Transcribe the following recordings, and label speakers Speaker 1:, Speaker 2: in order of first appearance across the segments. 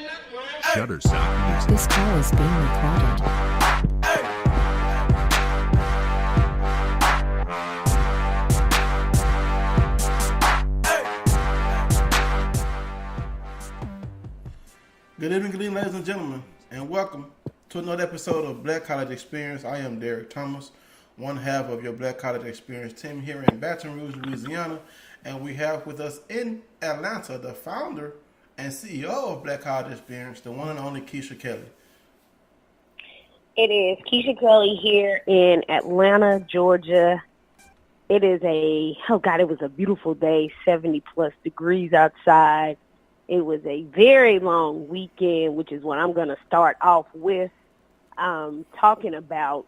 Speaker 1: Shutterstock Music. This call is being recorded.
Speaker 2: Good evening, ladies and gentlemen, and welcome to another episode of Black College Experience. I am Derek Thomas, one half of your Black College Experience team here in Baton Rouge, Louisiana, and we have with us in Atlanta the founder and CEO of Black College Experience, the one and only Keisha Kelly.
Speaker 3: It is Keisha Kelly here in Atlanta, Georgia. It is it was a beautiful day, 70 plus degrees outside. It was a very long weekend, which is what I'm going to start off with, talking about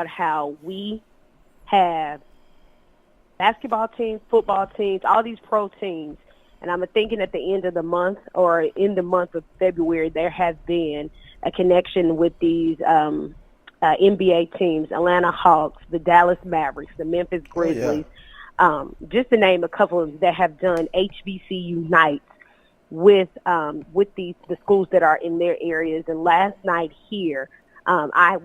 Speaker 3: how we have basketball teams, football teams, all these pro teams. And I'm thinking at the end of the month or in the month of February, there has been a connection with these NBA teams, Atlanta Hawks, the Dallas Mavericks, the Memphis Grizzlies, just to name a couple of them that have done HBCU nights with the schools that are in their areas. And last night here,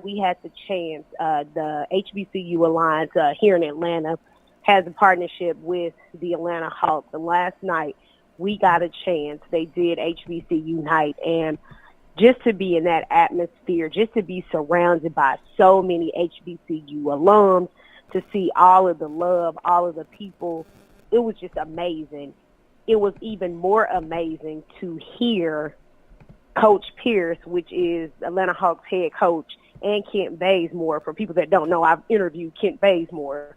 Speaker 3: we had the chance, the HBCU Alliance here in Atlanta has a partnership with the Atlanta Hawks. And last night we got a chance. They did HBCU night, and just to be in that atmosphere, just to be surrounded by so many HBCU alums, to see all of the love, all of the people, it was just amazing. It was even more amazing to hear Coach Pierce, which is Atlanta Hawks head coach, and Kent Bazemore. For people that don't know, I've interviewed Kent Bazemore.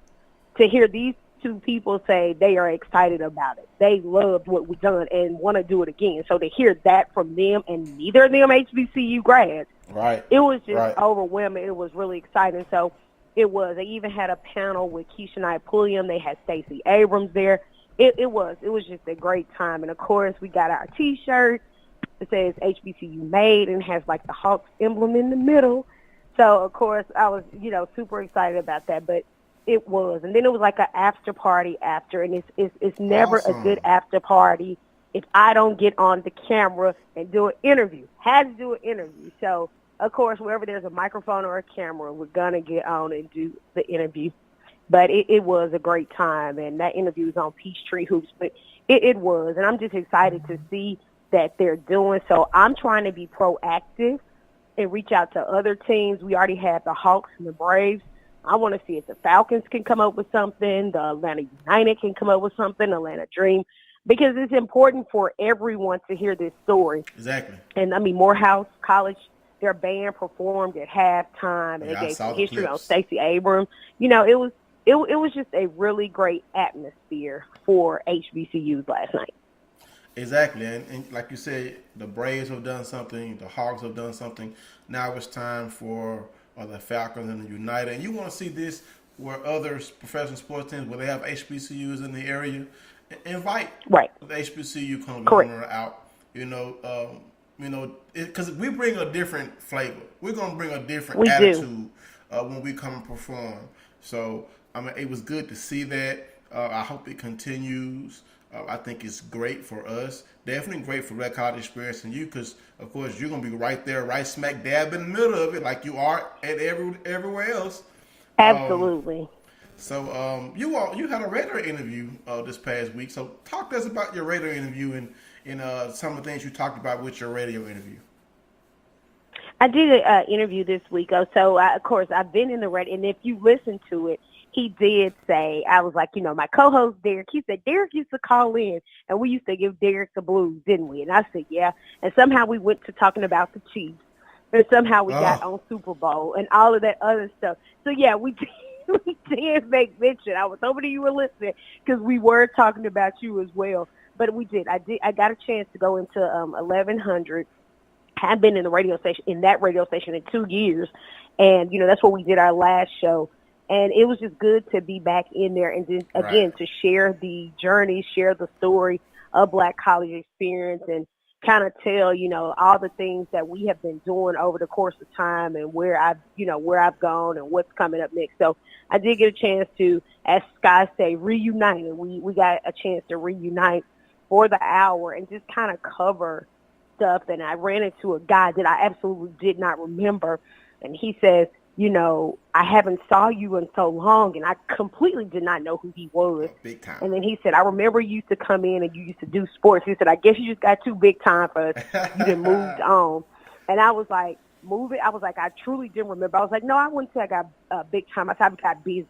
Speaker 3: To hear these two people say they are excited about it. They loved what we've done and want to do it again. So to hear that from them, and neither of them HBCU grads,
Speaker 2: right? It
Speaker 3: was just overwhelming. It was really exciting. So it was. They even had a panel with Keisha and I Pulliam. They had Stacey Abrams there. It was just a great time. And of course, we got our T-shirt that says HBCU made and has like the Hawks emblem in the middle. So of course, I was super excited about that. But it was, and then it was like an after party after, and it's never awesome. A good after party if I don't get on the camera and do an interview. Had to do an interview. So of course, wherever there's a microphone or a camera, we're gonna get on and do the interview. But it was a great time, and that interview was on Peachtree Hoops. But it was, and I'm just excited to see that they're doing. So I'm trying to be proactive and reach out to other teams. We already had the Hawks and the Braves. I want to see if the Falcons can come up with something, the Atlanta United can come up with something, Atlanta Dream, because it's important for everyone to hear this story.
Speaker 2: Exactly.
Speaker 3: And, Morehouse College, their band performed at halftime, and they gave some history on Stacey Abrams. It was just a really great atmosphere for HBCUs last night.
Speaker 2: Exactly. And like you said, the Braves have done something, the Hawks have done something. Now it's time for the Falcons and the United. And you want to see this where other professional sports teams, where they have HBCUs in the area, invite the HBCU owner out. Because we bring a different flavor. We're going to bring a different attitude when we come and perform. So, it was good to see that. I hope it continues. I think it's great for us. Definitely great for Black College Experience and you, because, of course, you're going to be right there, right smack dab in the middle of it, like you are at everywhere else.
Speaker 3: Absolutely.
Speaker 2: So you had a radio interview this past week. So talk to us about your radio interview and some of the things you talked about with your radio interview.
Speaker 3: I did an interview this week. Of course, I've been in the radio, and if you listen to it, he did say, I was like, my co-host Derek, he said, Derek used to call in, and we used to give Derek the blues, didn't we? And I said, yeah. And somehow we went to talking about the Chiefs, and somehow we got on Super Bowl and all of that other stuff. So, yeah, we did make mention. I was hoping you were listening because we were talking about you as well. But we did. I got a chance to go into 1100. I've been in that radio station in 2 years. And, that's where we did our last show. And it was just good to be back in there and just, again, to share the journey, share the story of Black College Experience, and kind of tell, all the things that we have been doing over the course of time and where I've gone and what's coming up next. So I did get a chance to, as Sky say, reunite. And we got a chance to reunite for the hour and just kind of cover stuff, and I ran into a guy that I absolutely did not remember, and he says, I haven't saw you in so long, and I completely did not know who he was.
Speaker 2: Big time.
Speaker 3: And then he said, I remember you used to come in and you used to do sports. He said, I guess you just got too big time for us. You done moved on. And I was like, move it? I was like, I truly didn't remember. I was like, no, I wouldn't say I got big time. I said I got busy.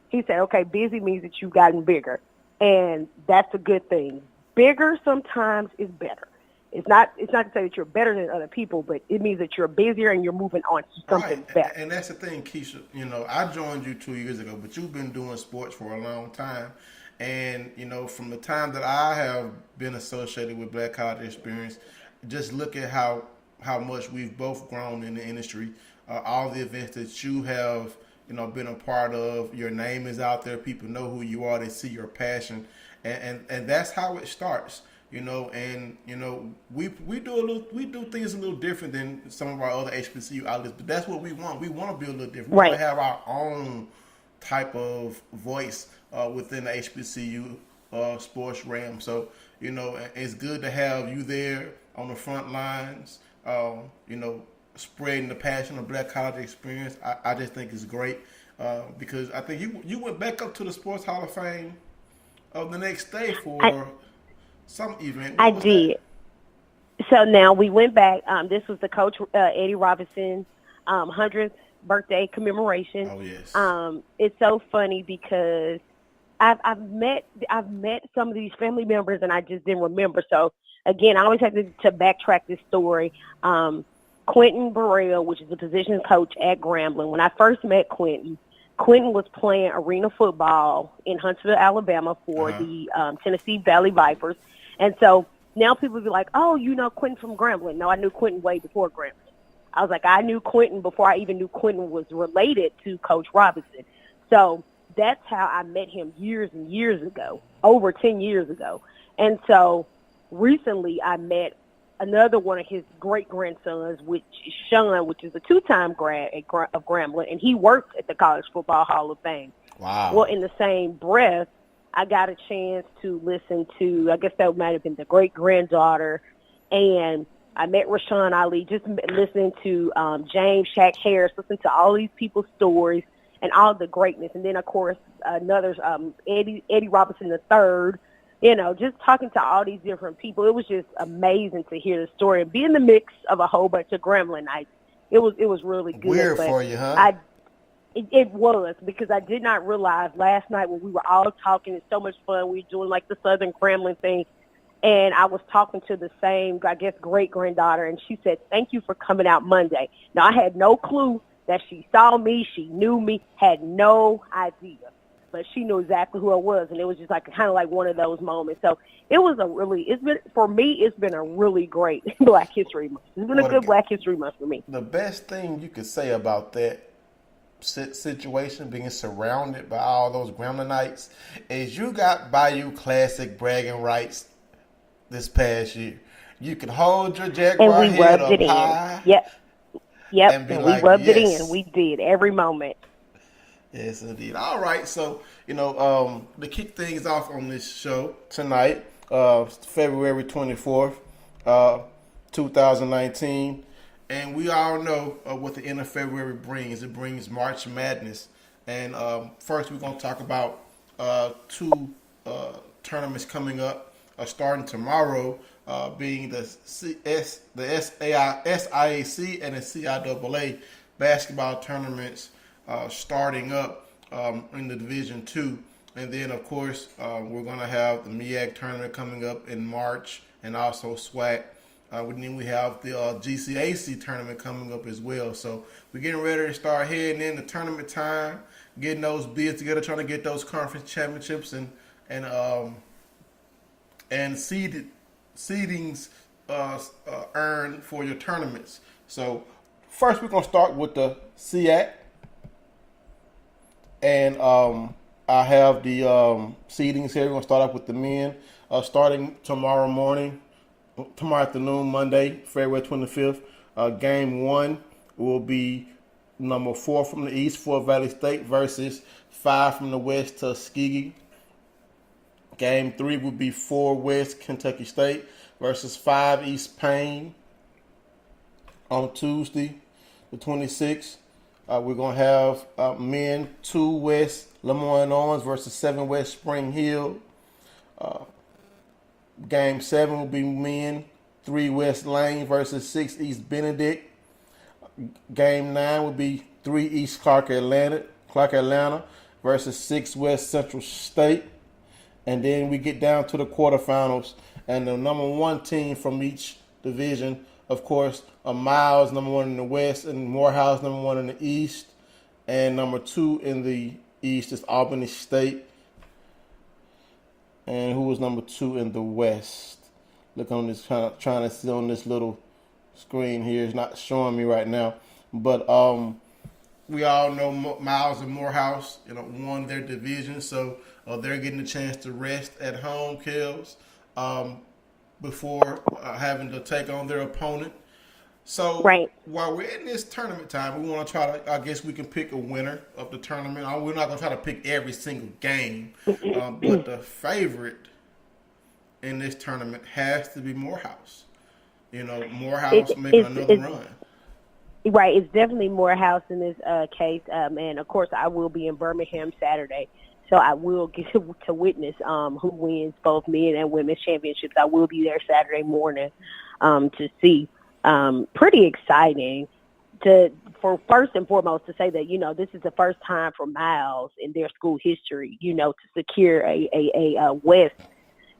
Speaker 3: He said, okay, busy means that you've gotten bigger. And that's a good thing. Bigger sometimes is better. It's not to say that you're better than other people, but it means that you're busier and you're moving on to something better.
Speaker 2: And that's the thing, Keisha. I joined you 2 years ago, but you've been doing sports for a long time. And, from the time that I have been associated with Black College Experience, just look at how much we've both grown in the industry. All the events that you have, been a part of, your name is out there. People know who you are. They see your passion. And that's how it starts. We do things a little different than some of our other HBCU outlets, but that's what we want. We want to be a little different. We want to have our own type of voice within the HBCU sports realm. So, it's good to have you there on the front lines, spreading the passion of Black College Experience. I just think it's great because I think you went back up to the Sports Hall of Fame the next day for some event. I
Speaker 3: did. So now we went back. This was the Coach Eddie Robinson 100th birthday commemoration.
Speaker 2: Oh yes.
Speaker 3: It's so funny because I've met some of these family members and I just didn't remember. So again, I always have to backtrack this story. Quentin Burrell, which is the position coach at Grambling. When I first met Quentin was playing arena football in Huntsville, Alabama for the Tennessee Valley Vipers. And so now people be like, oh, you know Quentin from Grambling. No, I knew Quentin way before Grambling. I was like, I knew Quentin before I even knew Quentin was related to Coach Robinson. So that's how I met him years and years ago, over 10 years ago. And so recently I met another one of his great-grandsons, which is Sean, which is a two-time grad of Grambling, and he works at the College Football Hall of Fame.
Speaker 2: Wow.
Speaker 3: Well, in the same breath, I got a chance to listen to, I guess that might have been the great-granddaughter, and I met Rashawn Ali, just listening to James Shaq Harris, listening to all these people's stories and all the greatness. And then, of course, another Eddie Robinson III, just talking to all these different people. It was just amazing to hear the story and be in the mix of a whole bunch of Grambling nights. It was really good.
Speaker 2: Weird for you, huh?
Speaker 3: It was, because I did not realize last night when we were all talking, it's so much fun. We were doing like the Southern Grambling thing. And I was talking to the same, I guess, great-granddaughter, and she said, thank you for coming out Monday. Now, I had no clue that she saw me, she knew me, had no idea. But she knew exactly who I was, and it was just like kind of like one of those moments. So it was it's been a really great Black History Month. It's been a good Black History Month for me.
Speaker 2: The best thing you could say about that situation, being surrounded by all those Grambling nights, is you got Bayou Classic bragging rights this past year. You can hold your Jaguar head up high.
Speaker 3: Yep. And we rubbed it in. We did every moment.
Speaker 2: Yes, indeed. All right. So, to kick things off on this show tonight, February 24th, 2019. And we all know what the end of February brings. It brings March Madness. And first, we're going to talk about two tournaments coming up, starting tomorrow, being the SIAC and the CIAA basketball tournaments starting up in the Division II. And then, of course, we're going to have the MEAC tournament coming up in March, and also SWAC. And then we have the GCAC tournament coming up as well. So we're getting ready to start heading into tournament time, getting those bids together, trying to get those conference championships and seedings earned for your tournaments. So first, we're going to start with the SIAC. And I have the seedings here. We're going to start off with the men starting tomorrow afternoon, Monday, February 25th. Game 1 will be number 4 from the East, Fort Valley State, versus 5 from the West, Tuskegee. Game 3 will be 4 West, Kentucky State, versus 5 East Payne. on Tuesday, the 26th. We're going to have men 2 West Lemoyne Owens versus 7 West Spring Hill. Game 7 will be men 3 West Lane versus 6 East Benedict. Game 9 will be 3 East Clark Atlanta versus 6 West Central State. And then we get down to the quarterfinals, and the number 1 team from each division, of course, Miles, number 1 in the West, and Morehouse, number 1 in the East. And number 2 in the East is Albany State. And who was number 2 in the West? Look on this, trying to see on this little screen here. It's not showing me right now. But we all know Miles and Morehouse, won their division, so they're getting a chance to rest at home, Kels, before having to take on their opponent. So while we're in this tournament time, we want to try to, I guess we can pick a winner of the tournament. We're not going to try to pick every single game, but the favorite in this tournament has to be Morehouse. Morehouse making another run.
Speaker 3: Right, it's definitely Morehouse in this case, and of course I will be in Birmingham Saturday, so I will get to witness who wins both men and women's championships. I will be there Saturday morning to see. Pretty exciting for first and foremost to say that this is the first time for Miles in their school history, to secure a West.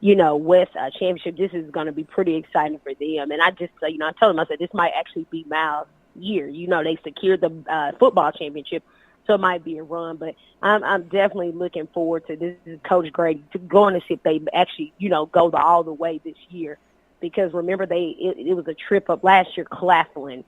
Speaker 3: West championship. This is going to be pretty exciting for them. And I just, I told them, I said, this might actually be Miles' year. They secured the football championship, so it might be a run. But I'm definitely looking forward to this. This is Coach Grady going to see if they actually, go all the way this year. Because remember, it was a trip up last year. Claflin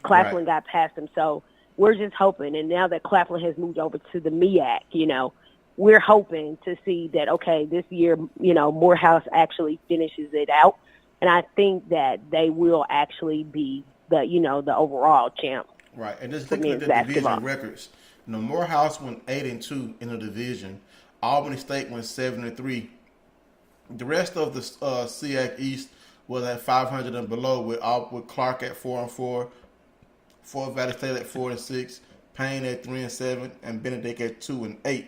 Speaker 3: got past them. So we're just hoping. And now that Claflin has moved over to the MEAC, we're hoping to see that, okay, this year, Morehouse actually finishes it out. And I think that they will actually be the overall champ.
Speaker 2: Right. And just looking at the division records, Morehouse went 8-2 in the division. Albany State went 7-3. The rest of the SIAC East was at 500 and below, with Clark at 4-4, Fort Valley State at 4-6, Payne at 3-7, and Benedict at 2-8.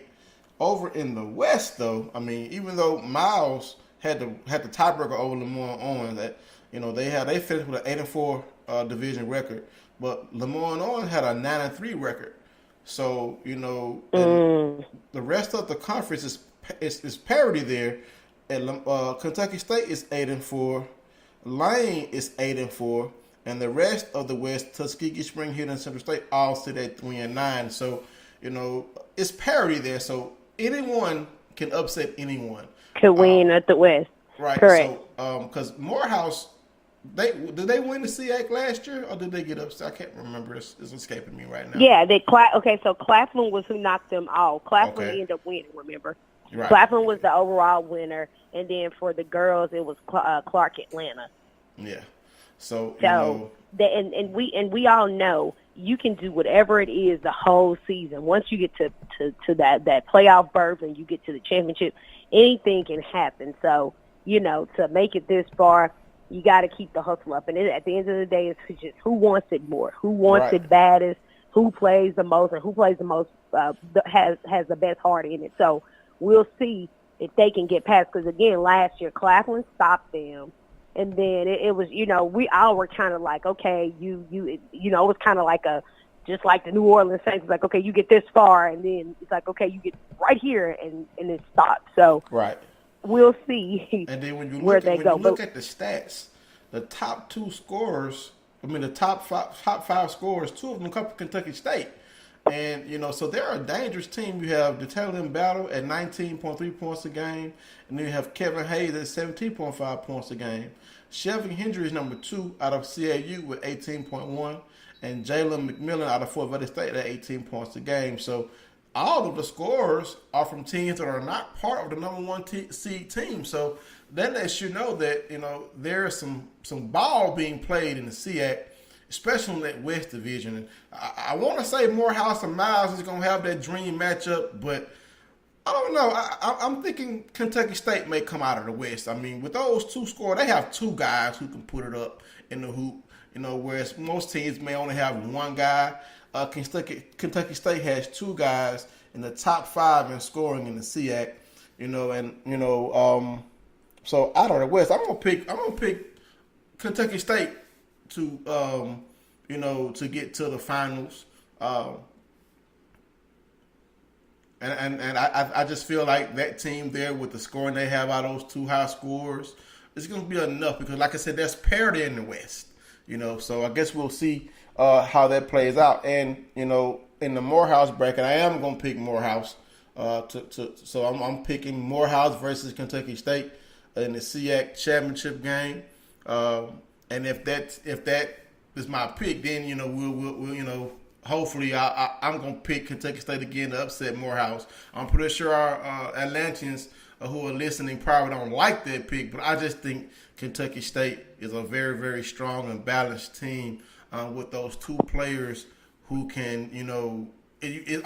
Speaker 2: Over in the West, though, even though Miles had the tiebreaker over Lemoyne Owens, that they finished with an 8-4 division record, but Lemoyne Owens had a 9-3 record. So the rest of the conference is parity there. And Kentucky State is 8-4, Lane is 8-4, and the rest of the West, Tuskegee, Spring Hill, and Central State all sit at 3-9. So it's parity there. So anyone can upset anyone.
Speaker 3: Could win at the West.
Speaker 2: Right.
Speaker 3: Correct.
Speaker 2: So because Morehouse, did they win the SIAC last year, or did they get upset? I can't remember. It's escaping me right now.
Speaker 3: Yeah, so Claflin was who knocked them off. Claflin ended up winning, remember?
Speaker 2: Right.
Speaker 3: Claflin was the overall winner, and then for the girls, it was Clark Atlanta.
Speaker 2: Yeah. So
Speaker 3: we all know you can do whatever it is the whole season. Once you get to that playoff berth and you get to the championship, anything can happen. So to make it this far, you got to keep the hustle up. And at the end of the day, it's just who wants it more, who wants it baddest, who plays the most, and who plays the most has the best heart in it. So we'll see if they can get past. Because again, last year Claflin stopped them, and then it was we all were kind of like, okay, it was kind of like just like the New Orleans Saints. It's like, okay, you get this far, and then it's like, okay, you get right here, and it stopped. So we'll see.
Speaker 2: And then when you
Speaker 3: look
Speaker 2: at the stats, the top 2 scorers, the top five scorers, 2 of them come from Kentucky State. And, so they're a dangerous team. You have Detalin Battle at 19.3 points a game. And then you have Kevin Hayes at 17.5 points a game. Chevy Hendry is number 2 out of CAU with 18.1. And Jalen McMillan out of Fort Valley State at 18 points a game. So all of the scorers are from teams that are not part of the number 1 seed team. So that lets you know that, there's some ball being played in the SIAC, especially in that West Division. And I want to say Morehouse and Miles is going to have that dream matchup, but I don't know. I'm thinking Kentucky State may come out of the West. I mean, with those two scores, they have two guys who can put it up in the hoop. Whereas most teams may only have one guy. Kentucky State has two guys in the top 5 in scoring in the SIAC. So out of the West, I'm gonna pick Kentucky State to to get to the finals. And I just feel like that team there with the scoring they have out of those two high scores is going to be enough because, like I said, there's parity in the West. So I guess we'll see how that plays out. And in the Morehouse bracket, I am going to pick Morehouse. So I'm picking Morehouse versus Kentucky State in the SIAC championship game. And if that is my pick, then we'll hopefully, I'm going to pick Kentucky State again to upset Morehouse. I'm pretty sure our Atlanteans who are listening probably don't like that pick, but I just think Kentucky State is a very, very strong and balanced team with those two players who can,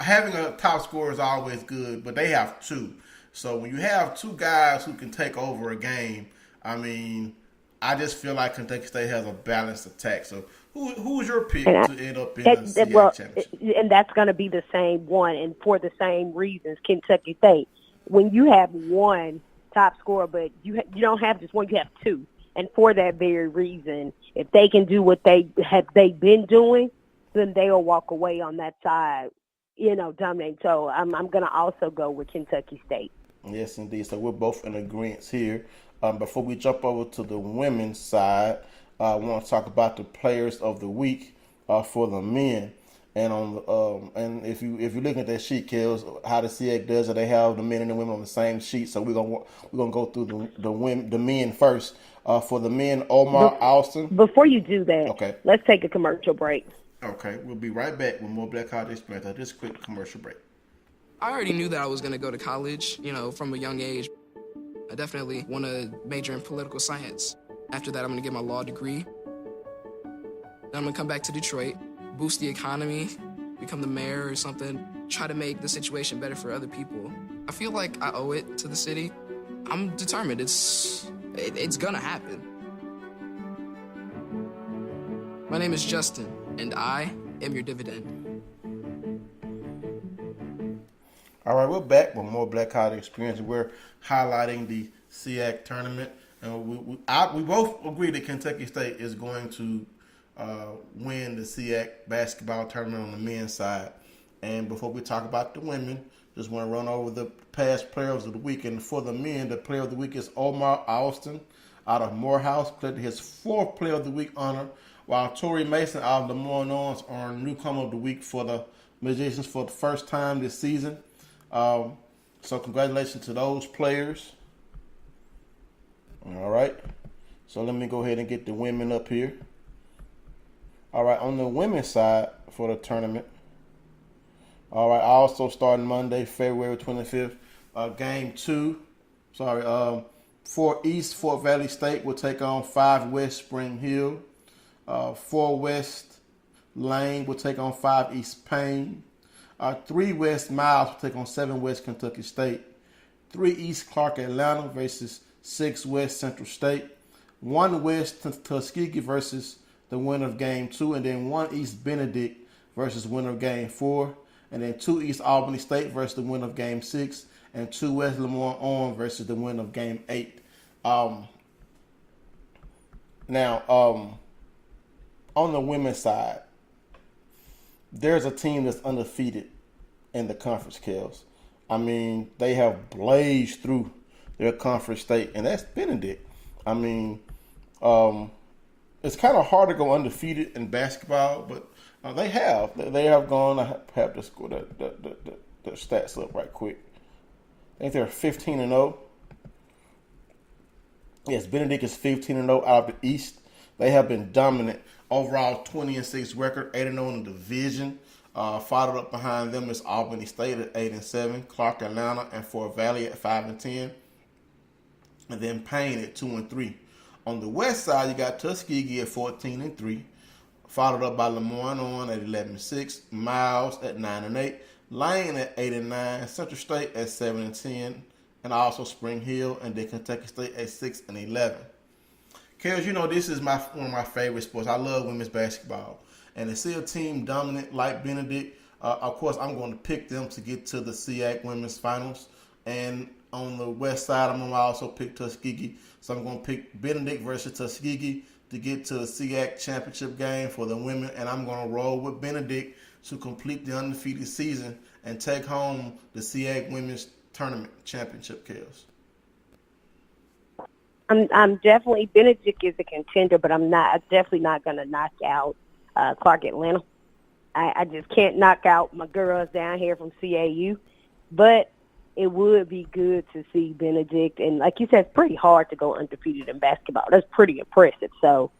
Speaker 2: having a top scorer is always good, but they have two. So when you have two guys who can take over a game, I mean, I just feel like Kentucky State has a balanced attack. So who's your pick to end up in the SIAC championship?
Speaker 3: And that's going to be the same one, and for the same reasons, Kentucky State. When you have one top scorer, but you don't have just one, you have two. And for that very reason, if they can do what they've been doing, then they'll walk away on that side, dominating. So I'm going to also go with Kentucky State.
Speaker 2: Yes, indeed. So we're both in agreement here. Before we jump over to the women's side, I want to talk about the players of the week for the men. And and if you look at that sheet, Kels, how the SIAC does it, they have the men and the women on the same sheet. So we're gonna go through the men first. For the men, Omar Alston.
Speaker 3: Before you do that,
Speaker 2: okay,
Speaker 3: let's take a commercial break.
Speaker 2: Okay, we'll be right back with more Black College Experience after this quick commercial break.
Speaker 4: I already knew that I was gonna go to college, from a young age. I definitely want to major in political science. After that, I'm gonna get my law degree. Then I'm gonna come back to Detroit, boost the economy, become the mayor or something, try to make the situation better for other people. I feel like I owe it to the city. I'm determined. It's gonna happen. My name is Justin, and I am your dividend.
Speaker 2: All right, we're back with more Black College Experience. We're highlighting the SIAC tournament, and we both agree that Kentucky State is going to win the SIAC basketball tournament on the men's side. And before we talk about the women, just want to run over the past players of the week. And for the men, the player of the week is Omar Alston out of Morehouse, collected his 4th player of the week honor, while Tory Mason out of the Tourneys earned newcomer of the week for the Magicians for the first time this season. So congratulations to those players. All right. So let me go ahead and get the women up here. All right, on the women's side for the tournament. All right, also starting Monday, February 25th, game 2. 4 East Fort Valley State will take on 5 West Spring Hill. 4 West Lane will take on 5 East Payne. 3 West Miles will take on 7 West Kentucky State. 3 East Clark Atlanta versus 6 West Central State. 1 West Tuskegee versus the winner of game 2, and then 1 East Benedict versus winner of game 4, and then 2 East Albany State versus the winner of game 6, and 2 West Lemoyne versus the winner of game 8. Now, on the women's side, there's a team that's undefeated in the conference, Kels. I mean, they have blazed through their conference state, and that's Benedict. I mean, it's kind of hard to go undefeated in basketball, but they have gone. I have to score the stats up right quick. I think they're 15-0. Yes, Benedict is 15-0 out of the East. They have been dominant. Overall 20-6 record, 8-0 in the division. Followed up behind them is Albany State at 8-7, Clark Atlanta and Fort Valley at 5-10, and then Payne at 2-3. On the west side, you got Tuskegee at 14-3, followed up by Lemoyne at 11-6, Miles at 9-8, Lane at 8-9, Central State at 7-10, and also Spring Hill, and then Kentucky State at 6-11. Kels, you know this is one of my favorite sports. I love women's basketball, and to see a team dominant like Benedict, of course I'm going to pick them to get to the SIAC Women's Finals. And on the west side, I'm going to also pick Tuskegee. So I'm going to pick Benedict versus Tuskegee to get to the SIAC championship game for the women, and I'm going to roll with Benedict to complete the undefeated season and take home the SIAC Women's Tournament Championship, Kels.
Speaker 3: I'm definitely, Benedict is a contender, but I'm definitely not going to knock out Clark Atlanta. I just can't knock out my girls down here from CAU, but it would be good to see Benedict. And like you said, it's pretty hard to go undefeated in basketball. That's pretty impressive. So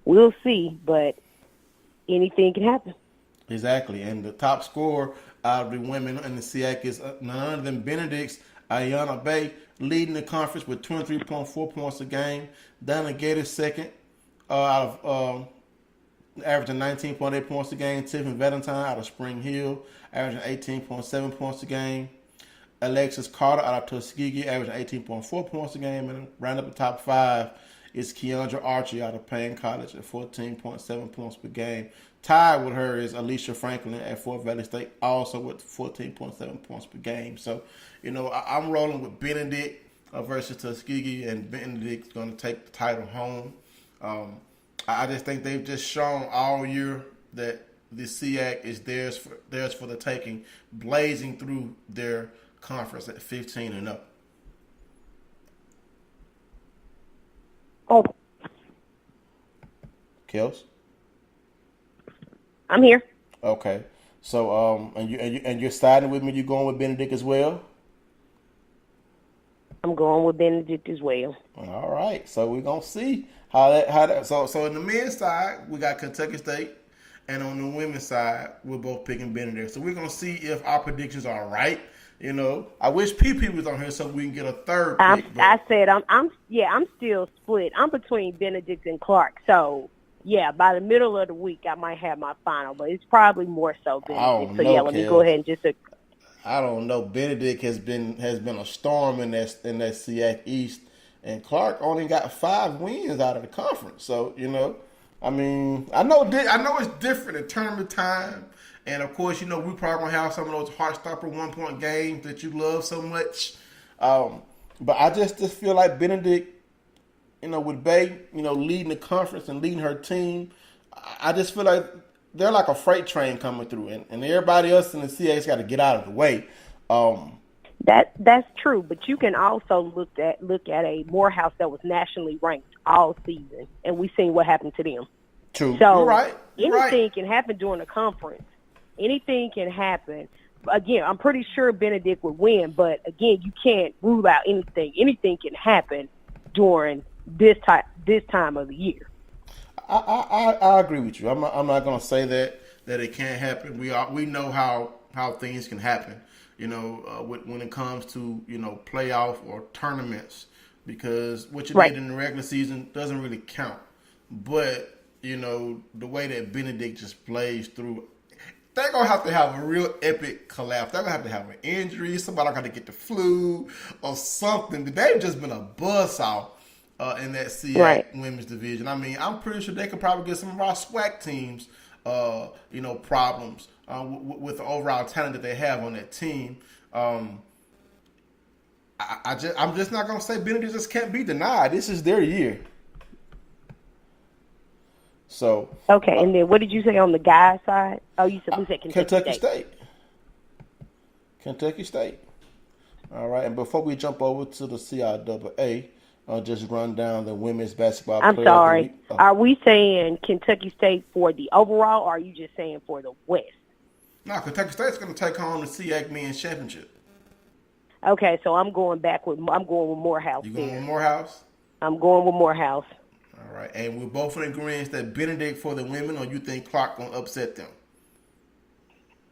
Speaker 3: we'll see, but anything can happen.
Speaker 2: Exactly. And the top scorer out of the women in the SIAC is none other than Benedict's Ayanna Bay, leading the conference with 23.4 points a game. Donna Gator second out of averaging 19.8 points a game. Tiffany Valentine out of Spring Hill, averaging 18.7 points a game. Alexis Carter out of Tuskegee, averaging 18.4 points a game. And round up the top five is Keandra Archie out of Payne College at 14.7 points per game. Tied with her is Alicia Franklin at Fort Valley State, also with 14.7 points per game. So, you know, I'm rolling with Benedict versus Tuskegee, and Benedict's going to take the title home. I just think they've just shown all year that the SIAC is theirs for the taking, blazing through their conference at 15 and up.
Speaker 3: Oh,
Speaker 2: Kels?
Speaker 3: I'm here.
Speaker 2: Okay. So, and you're siding with me. You're going with Benedict as well.
Speaker 3: I'm going with Benedict as well.
Speaker 2: All right. So we're gonna see how that. So in the men's side, we got Kentucky State, and on the women's side, we're both picking Benedict. So we're gonna see if our predictions are right. You know, I wish PP was on here so we can get a third pick.
Speaker 3: I said I'm still split. I'm between Benedict and Clark. So. Yeah, by the middle of the week, I might have my final, but it's probably more so Benedict. So, yeah, let me go ahead and just...
Speaker 2: I don't know. Benedict has been a storm in that SIAC East, and Clark only got 5 wins out of the conference. So, you know, I mean, I know it's different in tournament time, and, of course, you know, we probably going to have some of those heart-stopper one-point games that you love so much. But I just feel like Benedict, you know, with Bay, you know, leading the conference and leading her team, I just feel like they're like a freight train coming through, and everybody else in the CA's got to get out of the way.
Speaker 3: That's true, but you can also look at a Morehouse that was nationally ranked all season, and we've seen what happened to them.
Speaker 2: True.
Speaker 3: So
Speaker 2: You're right.
Speaker 3: Anything can happen during a conference. Anything can happen. Again, I'm pretty sure Benedict would win, but again, you can't rule out anything. Anything can happen during this time of the year.
Speaker 2: I agree with you. I'm not going to say that it can't happen. We know how things can happen. You know, when it comes to, you know, playoff or tournaments, because what you did in the regular season doesn't really count. But you know, the way that Benedict just plays through, they're gonna have to have a real epic collapse. They're gonna have to have an injury. Somebody got to get the flu or something. They've just been a buzzsaw in that SIAC women's division. I mean, I'm pretty sure they could probably get some of our SWAC teams, you know, problems with the overall talent that they have on that team. I'm just not gonna say Benedict just can't be denied. This is their year. So
Speaker 3: okay, and then what did you say on the guys' side? Oh, we said Kentucky State.
Speaker 2: Kentucky State. All right, and before we jump over to the CIAA, I'll just run down the women's basketball.
Speaker 3: I'm sorry. Are we saying Kentucky State for the overall, or are you just saying for the West?
Speaker 2: No, Kentucky State's going to take home the SIAC men's championship.
Speaker 3: Okay, so I'm going with Morehouse.
Speaker 2: You going with Morehouse?
Speaker 3: I'm going with Morehouse.
Speaker 2: All right, and we're both in agreement that Benedict for the women, or you think Clark going to upset them?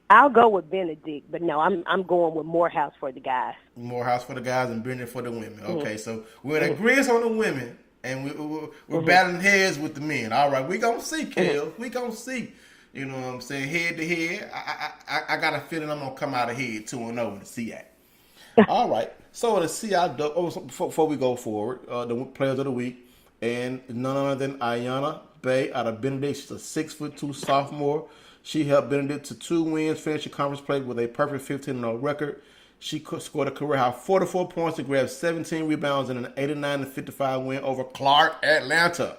Speaker 3: I'll go with Benedict, but no, I'm going with Morehouse for the guys.
Speaker 2: Morehouse for the guys and Benedict for the women. Okay, so we're in agreement on the women, and we're battling heads with the men. All right, we're going to see, Kel. We're going to see. You know what I'm saying? Head to head, I got a feeling I'm gonna come out ahead 2-0 in the SIAC. All right. So the SIAC, before we go forward, the players of the week, and none other than Ayana Bay out of Benedict. She's a 6'2" sophomore. She helped Benedict to 2 wins, finishing conference play with a perfect 15-0 record. She scored a career high 44 points and grabbed 17 rebounds in an 89-55 win over Clark Atlanta.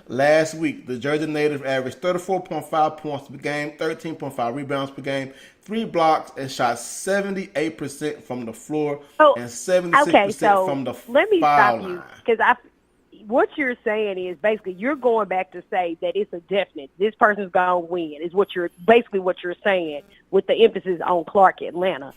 Speaker 2: Last week, the Jersey native averaged 34.5 points per game, 13.5 rebounds per game, 3 blocks, and shot 78% from the floor and 76% from the foul line.
Speaker 3: Let me stop you, because what you're saying is basically you're going back to say that it's a definite. This person's going to win is what you're saying with the emphasis on Clark Atlanta.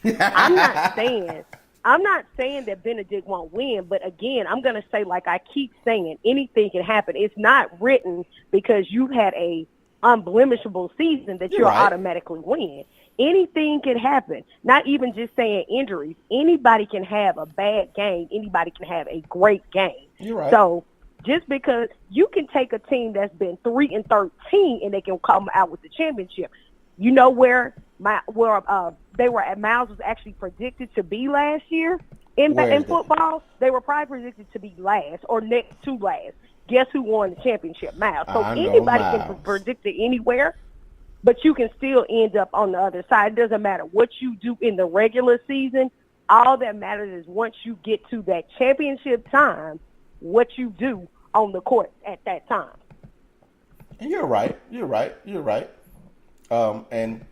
Speaker 3: I'm not saying that Benedict won't win, but again, I'm going to say, like I keep saying, anything can happen. It's not written because you've had a unblemishable season that you'll automatically win. Anything can happen, not even just saying injuries. Anybody can have a bad game. Anybody can have a great game.
Speaker 2: You're right.
Speaker 3: So just because you can take a team that's been 3-13 and they can come out with the championship, you know where they were at. Miles was actually predicted to be last year in football. They were probably predicted to be last or next to last. Guess who won the championship? Miles. So anybody can predict it anywhere, but you can still end up on the other side. It doesn't matter what you do in the regular season. All that matters is once you get to that championship time, what you do on the court at that time.
Speaker 2: And you're right. And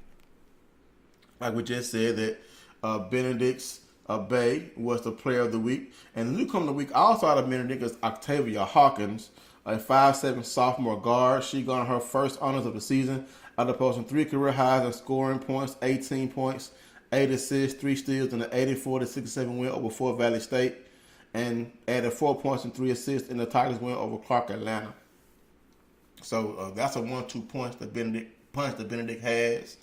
Speaker 2: like we just said, that Benedict's Bay was the player of the week. And the newcomer of the week also out of Benedict is Octavia Hawkins, a 5'7" sophomore guard. She got her first honors of the season after posting 3 career highs in scoring points, 18 points, 8 assists, 3 steals, and an 84-67 win over Fort Valley State, and added 4 points and 3 assists in the Tigers win over Clark Atlanta. So that's a 1-2 punch that Benedict has.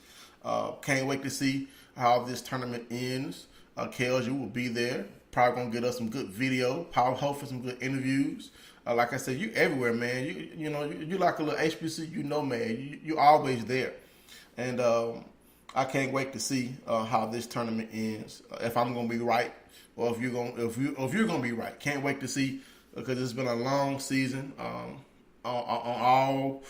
Speaker 2: Can't wait to see how this tournament ends. Kels, you will be there. Probably gonna get us some good video. Probably hopefully some good interviews. Like I said, you everywhere, man. You know you like a little HBCU, man. You always there, and I can't wait to see how this tournament ends. If I'm gonna be right, or if you're gonna be right. Can't wait to see, because it's been a long season on all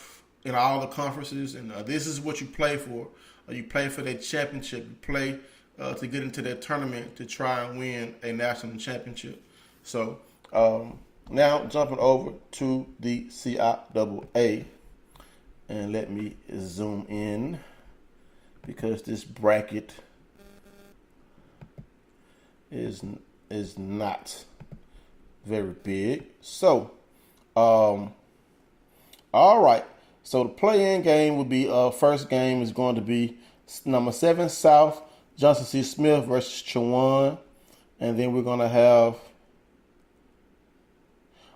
Speaker 2: the conferences, and this is what you play for. You play for that championship. You play to get into that tournament to try and win a national championship. So now jumping over to the CIAA, and let me zoom in because this bracket is not very big. So, all right. So the play-in game would be first game is going to be number 7 South Johnson C. Smith versus Chowan, and then we're going to have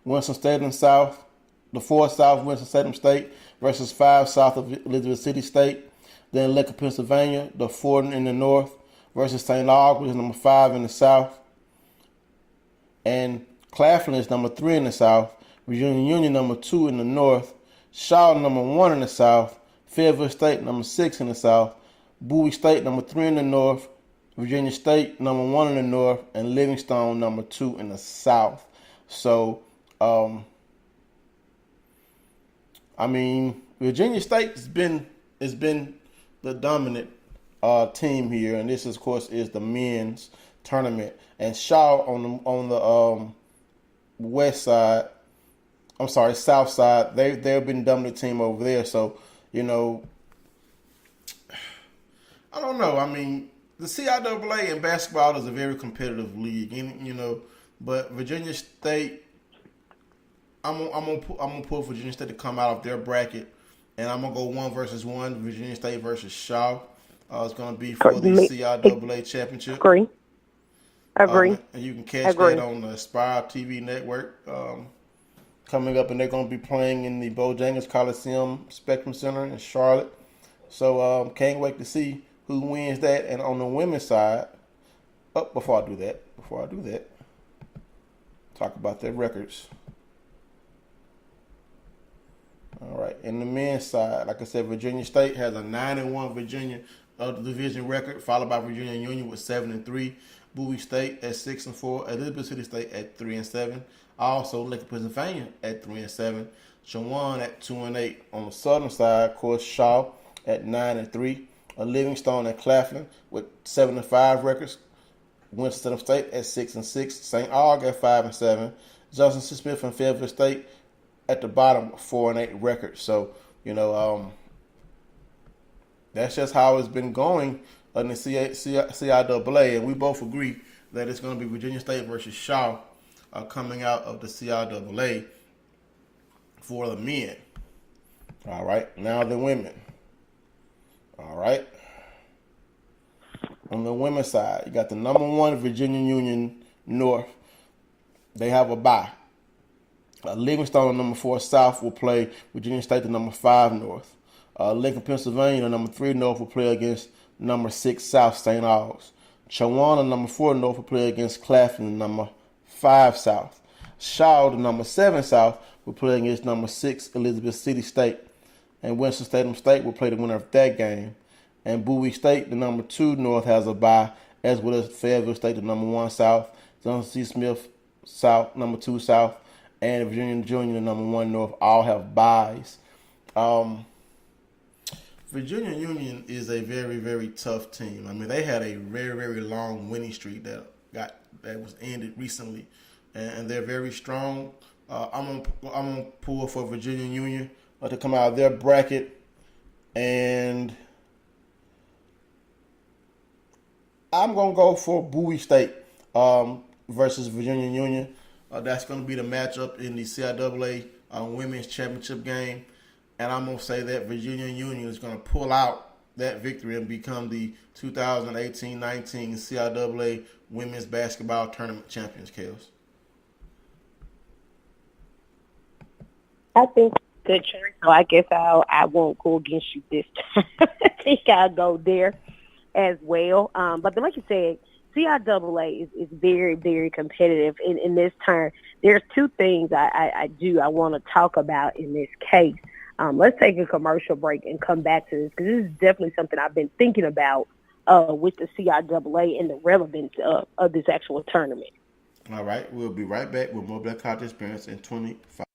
Speaker 2: Winston-Salem South, the 4 South Winston-Salem State versus 5 South of Elizabeth City State. Then Lincoln, Pennsylvania, the 4 in the north versus St. Albans, number 5 in the south. And Claflin is number 3 in the south. Virginia Union, number 2 in the north. Shaw, number 1 in the south. Fayetteville State, number 6 in the south. Bowie State, number 3 in the north. Virginia State, number 1 in the north. And Livingstone, number 2 in the south. So, Virginia State has been the dominant team here, and this, of course, is the men's tournament. And Shaw on the west side, south side, they've been dominant team over there. So, I don't know. The CIAA in basketball is a very competitive league, and but Virginia State, I'm gonna pull Virginia State to come out of their bracket, and I'm gonna go 1-1, Virginia State versus Shaw. It's gonna be for the CIAA championship.
Speaker 3: Agree.
Speaker 2: And you can catch that on the Aspire TV network coming up, and they're gonna be playing in the Bojangles Coliseum Spectrum Center in Charlotte. So can't wait to see who wins that. And on the women's side, before I do that, talk about their records. All right, in the men's side, like I said, Virginia State has a 9-1 Virginia division record, followed by Virginia Union with 7-3. Bowie State at 6-4. Elizabeth City State at 3-7. Also, Lincoln, Pennsylvania at 3-7. Chowan at 2-8. On the southern side, of course, Shaw at 9-3. Livingstone and Claflin with 7-5 records. Winston State at 6-6. St. Aug at 5-7. Johnson C. Smith and Fayetteville State at the bottom, 4-8 records. So, that's just how it's been going in the CIAA, and we both agree that it's going to be Virginia State versus Shaw coming out of the CIAA for the men. All right, now the women. All right. On the women's side, you got the number 1 Virginia Union North. They have a bye. Livingstone, number 4 South, will play Virginia State, the number 5 North. Lincoln, Pennsylvania, the number 3 North, will play against number 6 South, St. Aug's. Chowan, number 4 North, will play against Claflin, number 5 South. Shaw, the number 7 South, will play against number 6 Elizabeth City State. And Winston-Salem State will play the winner of that game. And Bowie State, the number 2 North, has a bye, as well as Fayetteville State, the number 1 South. Johnson C. Smith South, number 2 South, and Virginia Junior, the number 1 North, all have byes. Virginia Union is a very, very tough team. I mean, they had a very, very long winning streak that was ended recently, and they're very strong. I'm gonna pull for Virginia Union to come out of their bracket, and I'm gonna go for Bowie State versus Virginia Union. That's going to be the matchup in the CIAA Women's Championship game. And I'm going to say that Virginia Union is going to pull out that victory and become the 2018-19 CIAA Women's Basketball Tournament champions, Kels.
Speaker 3: I think good choice. So I guess I won't go against you this time. I think I'll go there as well. But like you said, CIAA is very, very competitive in this turn. There's 2 things I want to talk about in this case. Let's take a commercial break and come back to this, because this is definitely something I've been thinking about with the CIAA and the relevance of this actual tournament.
Speaker 2: All right. We'll be right back with more Black College Experience in 25.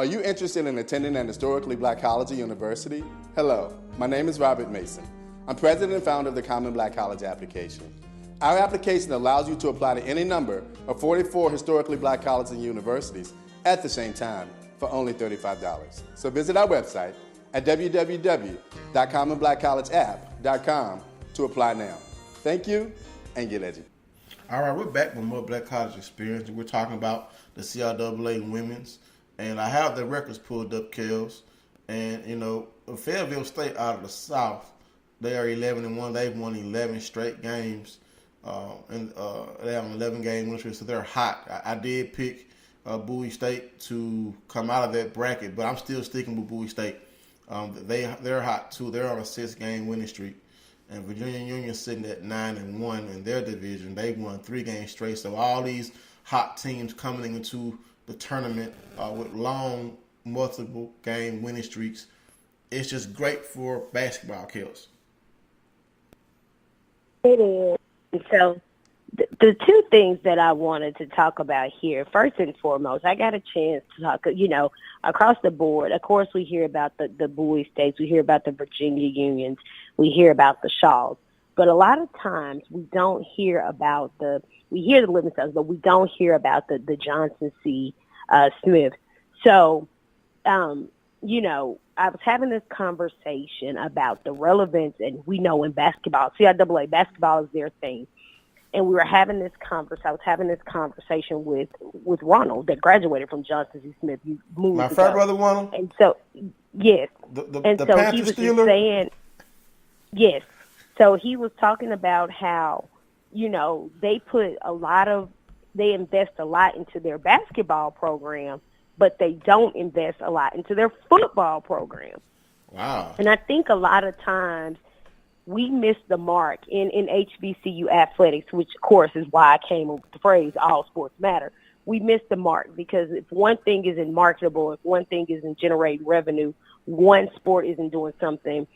Speaker 5: Are you interested in attending an historically black college or university? Hello, my name is Robert Mason. I'm president and founder of the Common Black College application. Our application allows you to apply to any number of 44 historically black colleges and universities at the same time for only $35. So visit our website at www.commonblackcollegeapp.com to apply now. Thank you, and get educated.
Speaker 2: All right, we're back with more Black College Experience, and we're talking about the CIAA Women's. And I have the records pulled up, Kels. And, Fayetteville State out of the South, they are 11-1. They've won 11 straight games, and they have an 11-game winning streak, so they're hot. I did pick Bowie State to come out of that bracket, but I'm still sticking with Bowie State. They're hot too. They're on a 6-game winning streak, and Virginia Union sitting at 9-1 in their division. They've won 3 games straight. So all these hot teams coming into the tournament with long, multiple-game winning streaks. It's just great for basketball, Kels.
Speaker 3: It is. So the 2 things that I wanted to talk about here, first and foremost, I got a chance to talk, across the board. Of course, we hear about the Bowie States. We hear about the Virginia Unions. We hear about the Shaws. But a lot of times we don't hear about we hear the Livingstones, but we don't hear about the Johnson C. Smith. So, I was having this conversation about the relevance, and we know in basketball, CIAA basketball is their thing. And we were having this I was having this conversation with Ronald that graduated from Johnson C. Smith. You moved
Speaker 2: my frat brother Ronald.
Speaker 3: And so, yes.
Speaker 2: The
Speaker 3: so
Speaker 2: Panther
Speaker 3: he was
Speaker 2: Steeler?
Speaker 3: just saying, yes. So he was talking about how, they invest a lot into their basketball program, but they don't invest a lot into their football program.
Speaker 2: Wow.
Speaker 3: And I think a lot of times we miss the mark in HBCU athletics, which, of course, is why I came up with the phrase all sports matter. we missed the mark, because if one thing isn't marketable, if one thing isn't generating revenue, one sport isn't doing something,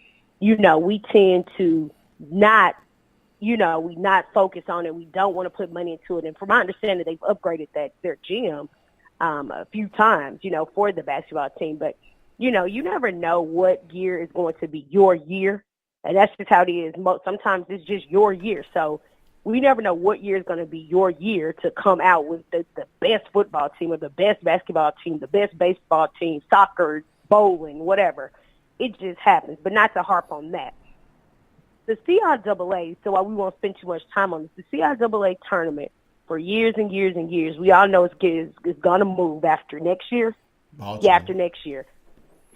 Speaker 3: we tend to not, we not focus on it. We don't want to put money into it. And from my understanding, they've upgraded their gym a few times, for the basketball team. But, you never know what year is going to be your year. And that's just how it is. Sometimes it's just your year. So we never know what year is going to be your year to come out with the best football team or the best basketball team, the best baseball team, soccer, bowling, whatever. It just happens, but not to harp on that. The CIAA, so while we won't spend too much time on this, the CIAA tournament for years and years and years, we all know it's going to move after next year. Yeah, after next year.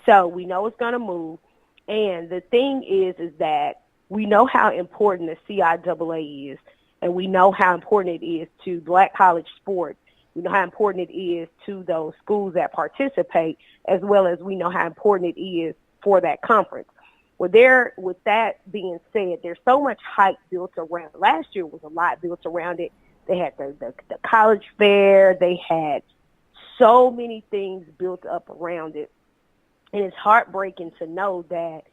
Speaker 3: So we know it's going to move. And the thing is that we know how important the CIAA is, and we know how important it is to black college sports. We know how important it is to those schools that participate, as well as we know how important it is for that conference. With that being said, there's so much hype built around. Last year was a lot built around it. They had the college fair. They had so many things built up around it. And it's heartbreaking to know that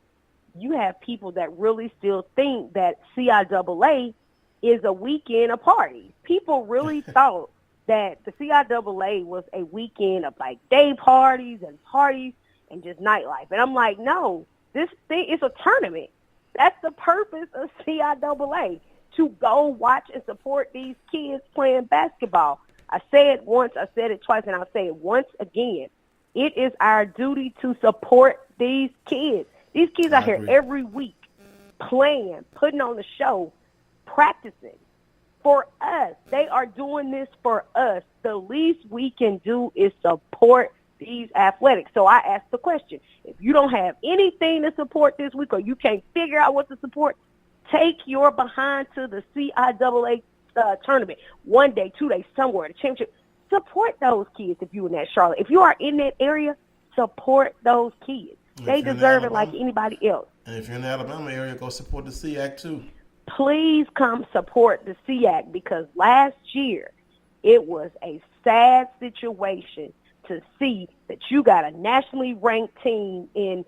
Speaker 3: you have people that really still think that CIAA is a weekend of parties. People really thought that the CIAA was a weekend of like day parties and just nightlife. And I'm like, no, this thing is a tournament. That's the purpose of CIAA, to go watch and support these kids playing basketball. I said it once, I said it twice, and I'll say it once again. It is our duty to support these kids. These kids are here every week playing, putting on the show, practicing for us. They are doing this for us. The least we can do is support these athletics. So I asked the question, if you don't have anything to support this week, or you can't figure out what to support, take your behind to the CIAA tournament 1 day, 2 days, somewhere, the championship. Support those kids if you're in that Charlotte. If you are in that area, support those kids. They deserve it like anybody else.
Speaker 2: And if you're in the Alabama area, go support the SIAC too.
Speaker 3: Please come support the SIAC, because last year it was a sad situation to see that you got a nationally ranked team in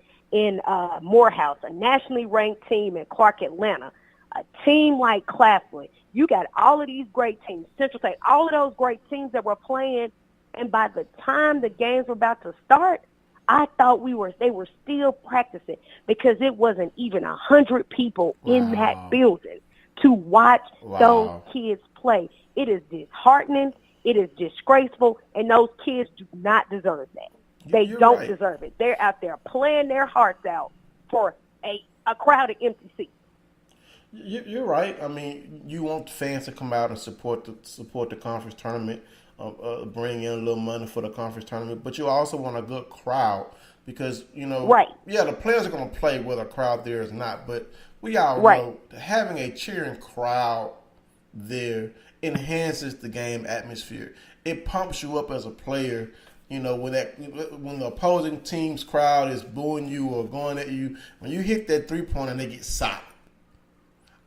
Speaker 3: Morehouse, a nationally ranked team in Clark, Atlanta, a team like Claflin. You got all of these great teams, Central State, all of those great teams that were playing, and by the time the games were about to start, I thought they were still practicing, because it wasn't even 100 people in that building to watch those kids play. It is disheartening. It is disgraceful, and those kids do not deserve that. They don't deserve it. They're out there playing their hearts out for a crowd of empty seats.
Speaker 2: You're right. I mean, you want fans to come out and support the conference tournament, bring in a little money for the conference tournament, but you also want a good crowd, because the players are going to play whether a crowd there is not. But we all know having a cheering crowd there enhances the game atmosphere. It pumps you up as a player. When the opposing team's crowd is booing you or going at you, when you hit that 3-pointer and they get socked.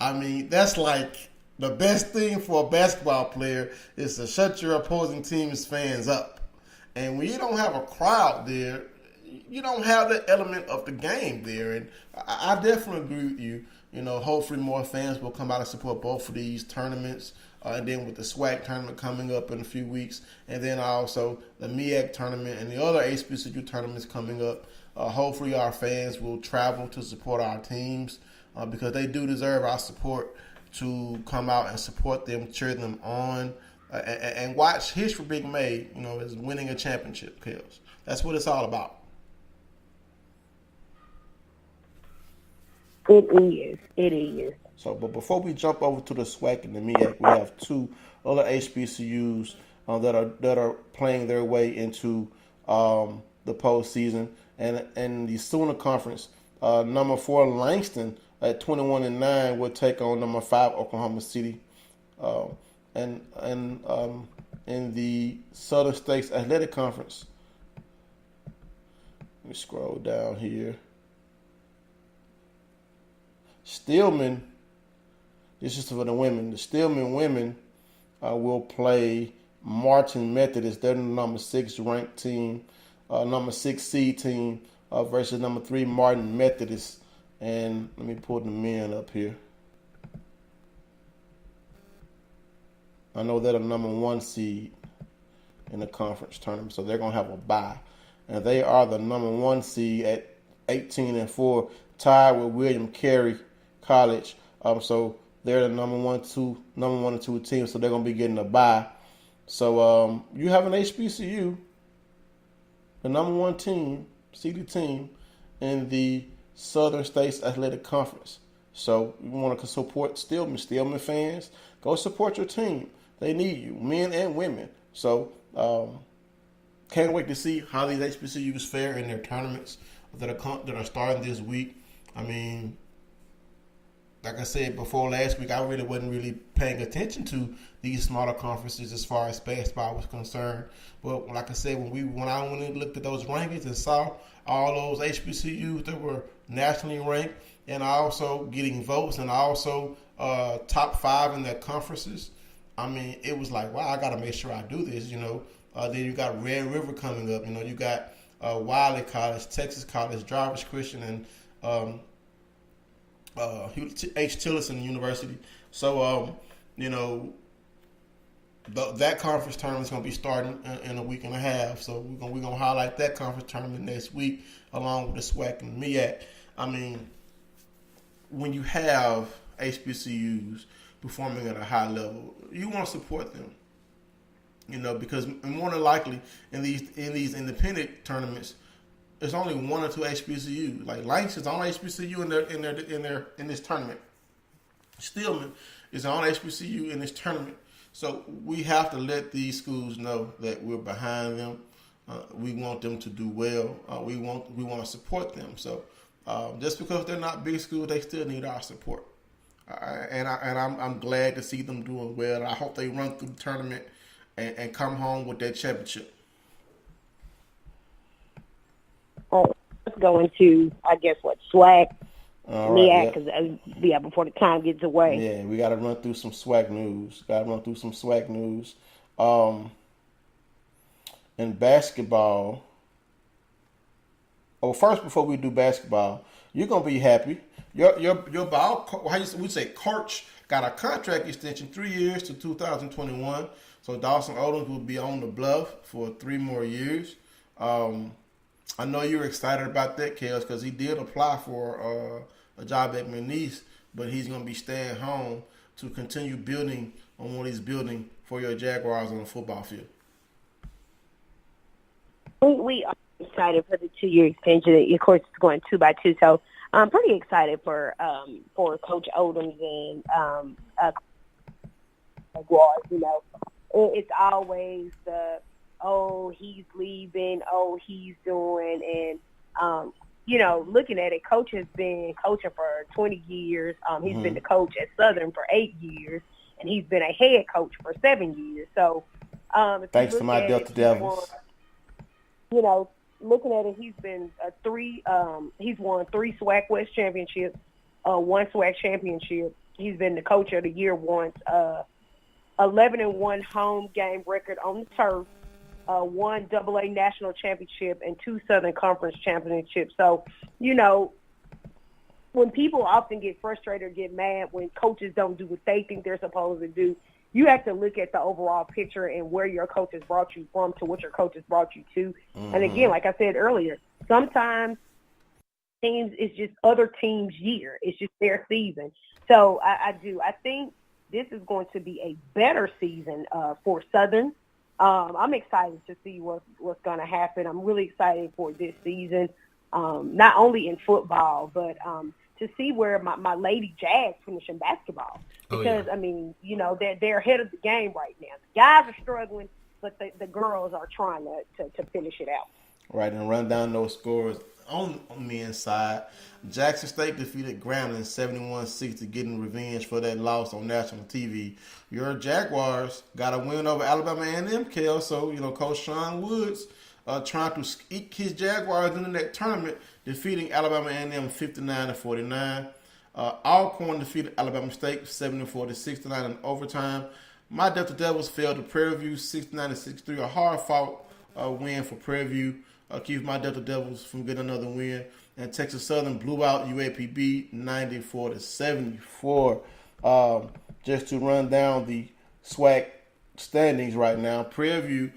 Speaker 2: I mean, that's like the best thing for a basketball player is to shut your opposing team's fans up. And when you don't have a crowd there, you don't have the element of the game there. And I definitely agree with you. Hopefully more fans will come out and support both of these tournaments. And then with the SWAC tournament coming up in a few weeks, and then also the MEAC tournament and the other HBCU tournaments coming up, hopefully our fans will travel to support our teams, because they do deserve our support, to come out and support them, cheer them on, and watch history being made, as winning a championship, Kels. That's what it's all about.
Speaker 3: It is.
Speaker 2: So, but before we jump over to the SWAC and the MEAC, we have two other HBCUs that are playing their way into the postseason, and the Sooner Conference. Number 4 Langston at 21-9 will take on number 5 Oklahoma City, and in the Southern States Athletic Conference. Let me scroll down here. Stillman. This is for the women. The Stillman women will play Martin Methodist. They're the number 6 ranked team, number 6 seed team versus number 3 Martin Methodist. And let me pull the men up here. I know they're the number 1 seed in the conference tournament, so they're going to have a bye. And they are the number 1 seed at 18-4, tied with William Carey College. So they're the number 1 and 2 team, so they're going to be getting a bye. So you have an HBCU, the number 1 team, seeded team, in the Southern States Athletic Conference. So you want to support Stillman fans, go support your team. They need you, men and women. So can't wait to see how these HBCUs fare in their tournaments that are starting this week. I mean, like I said before last week, I really wasn't really paying attention to these smaller conferences as far as basketball was concerned. But like I said, when I went and looked at those rankings and saw all those HBCUs that were nationally ranked and also getting votes and also top 5 in their conferences, I mean, it was like, wow, I got to make sure I do this, Then you got Red River coming up. You got Wiley College, Texas College, Jarvis Christian, and H. Tillerson University. So, that conference tournament is going to be starting in a week and a half. So we're going to highlight that conference tournament next week along with the SWAC and MEAC. I mean, when you have HBCUs performing at a high level, you want to support them. Because more than likely in these independent tournaments, there's only 1 or 2 HBCUs. Like Langston's on HBCU in this tournament. Stillman is on HBCU in this tournament. So we have to let these schools know that we're behind them. We want them to do well. We want to support them. So just because they're not big schools, they still need our support. I'm glad to see them doing well. I hope they run through the tournament and come home with that championship.
Speaker 3: Let's go into, I guess, SWAC, MEAC, because before the time gets away.
Speaker 2: Yeah, we got to run through some SWAC news. In basketball, first before we do basketball, you're gonna be happy. Your ball, we say coach, got a contract extension 3 years to 2021. So Dawson Odoms will be on the Bluff for 3 more years. I know you're excited about that, Kels, because he did apply for a job at McNeese, but he's going to be staying home to continue building on what he's building for your Jaguars on the football field.
Speaker 3: We are excited for the 2-year extension. Of course, it's going 2 by 2, so I'm pretty excited for Coach Odoms and Jaguars. It's always the, he's leaving, he's doing, and, looking at it, Coach has been coaching for 20 years. He's been the coach at Southern for 8 years, and he's been a head coach for 7 years. So,
Speaker 2: thanks to my Delta Devils.
Speaker 3: Looking at it, he's been he's won 3 SWAC West championships, 1 SWAC championship. He's been the coach of the year once, 11-1 home game record on the turf, 1 AA national championship, and 2 Southern Conference championships. So, when people often get frustrated or get mad when coaches don't do what they think they're supposed to do, you have to look at the overall picture and where your coach has brought you from to what your coach has brought you to. Mm-hmm. And again, like I said earlier, sometimes teams, it's just other teams' year. It's just their season. So I think this is going to be a better season for Southern. I'm excited to see what's going to happen. I'm really excited for this season, not only in football, but to see where my Lady Jags finish in basketball. Because, they're ahead of the game right now. The guys are struggling, but the girls are trying to finish it out. Right,
Speaker 2: and run down those scores on men's side. Jackson State defeated Grambling 71-60, getting revenge for that loss on national TV. Your Jaguars got a win over Alabama A&M, Kel. So, Coach Sean Woods trying to eke his Jaguars into that tournament, defeating Alabama A&M 59-49. Alcorn defeated Alabama State 74-69 in overtime. my Delta Devils fell to Prairie View 69-63, a hard-fought win for Prairie View. Keeps my Delta Devils from getting another win. And Texas Southern blew out UAPB 94-74. Just to run down the SWAC standings right now, Prairie View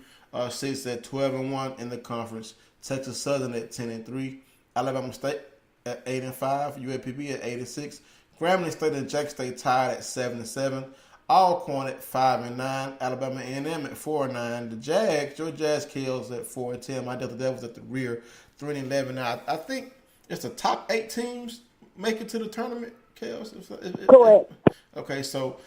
Speaker 2: sits at 12-1 in the conference. Texas Southern at 10-3. Alabama State at 8-5. UAPB at 8-6. Grambling State and Jack State tied at 7-7. Alcorn at 5-9. Alabama A&M at 4-9. The Jags, your Jazz Kills at 4-10. My Delta Devils at the rear, 3-11. Now, I think it's the top 8 teams make it to the tournament, Kels.
Speaker 3: Correct.
Speaker 2: Okay, so,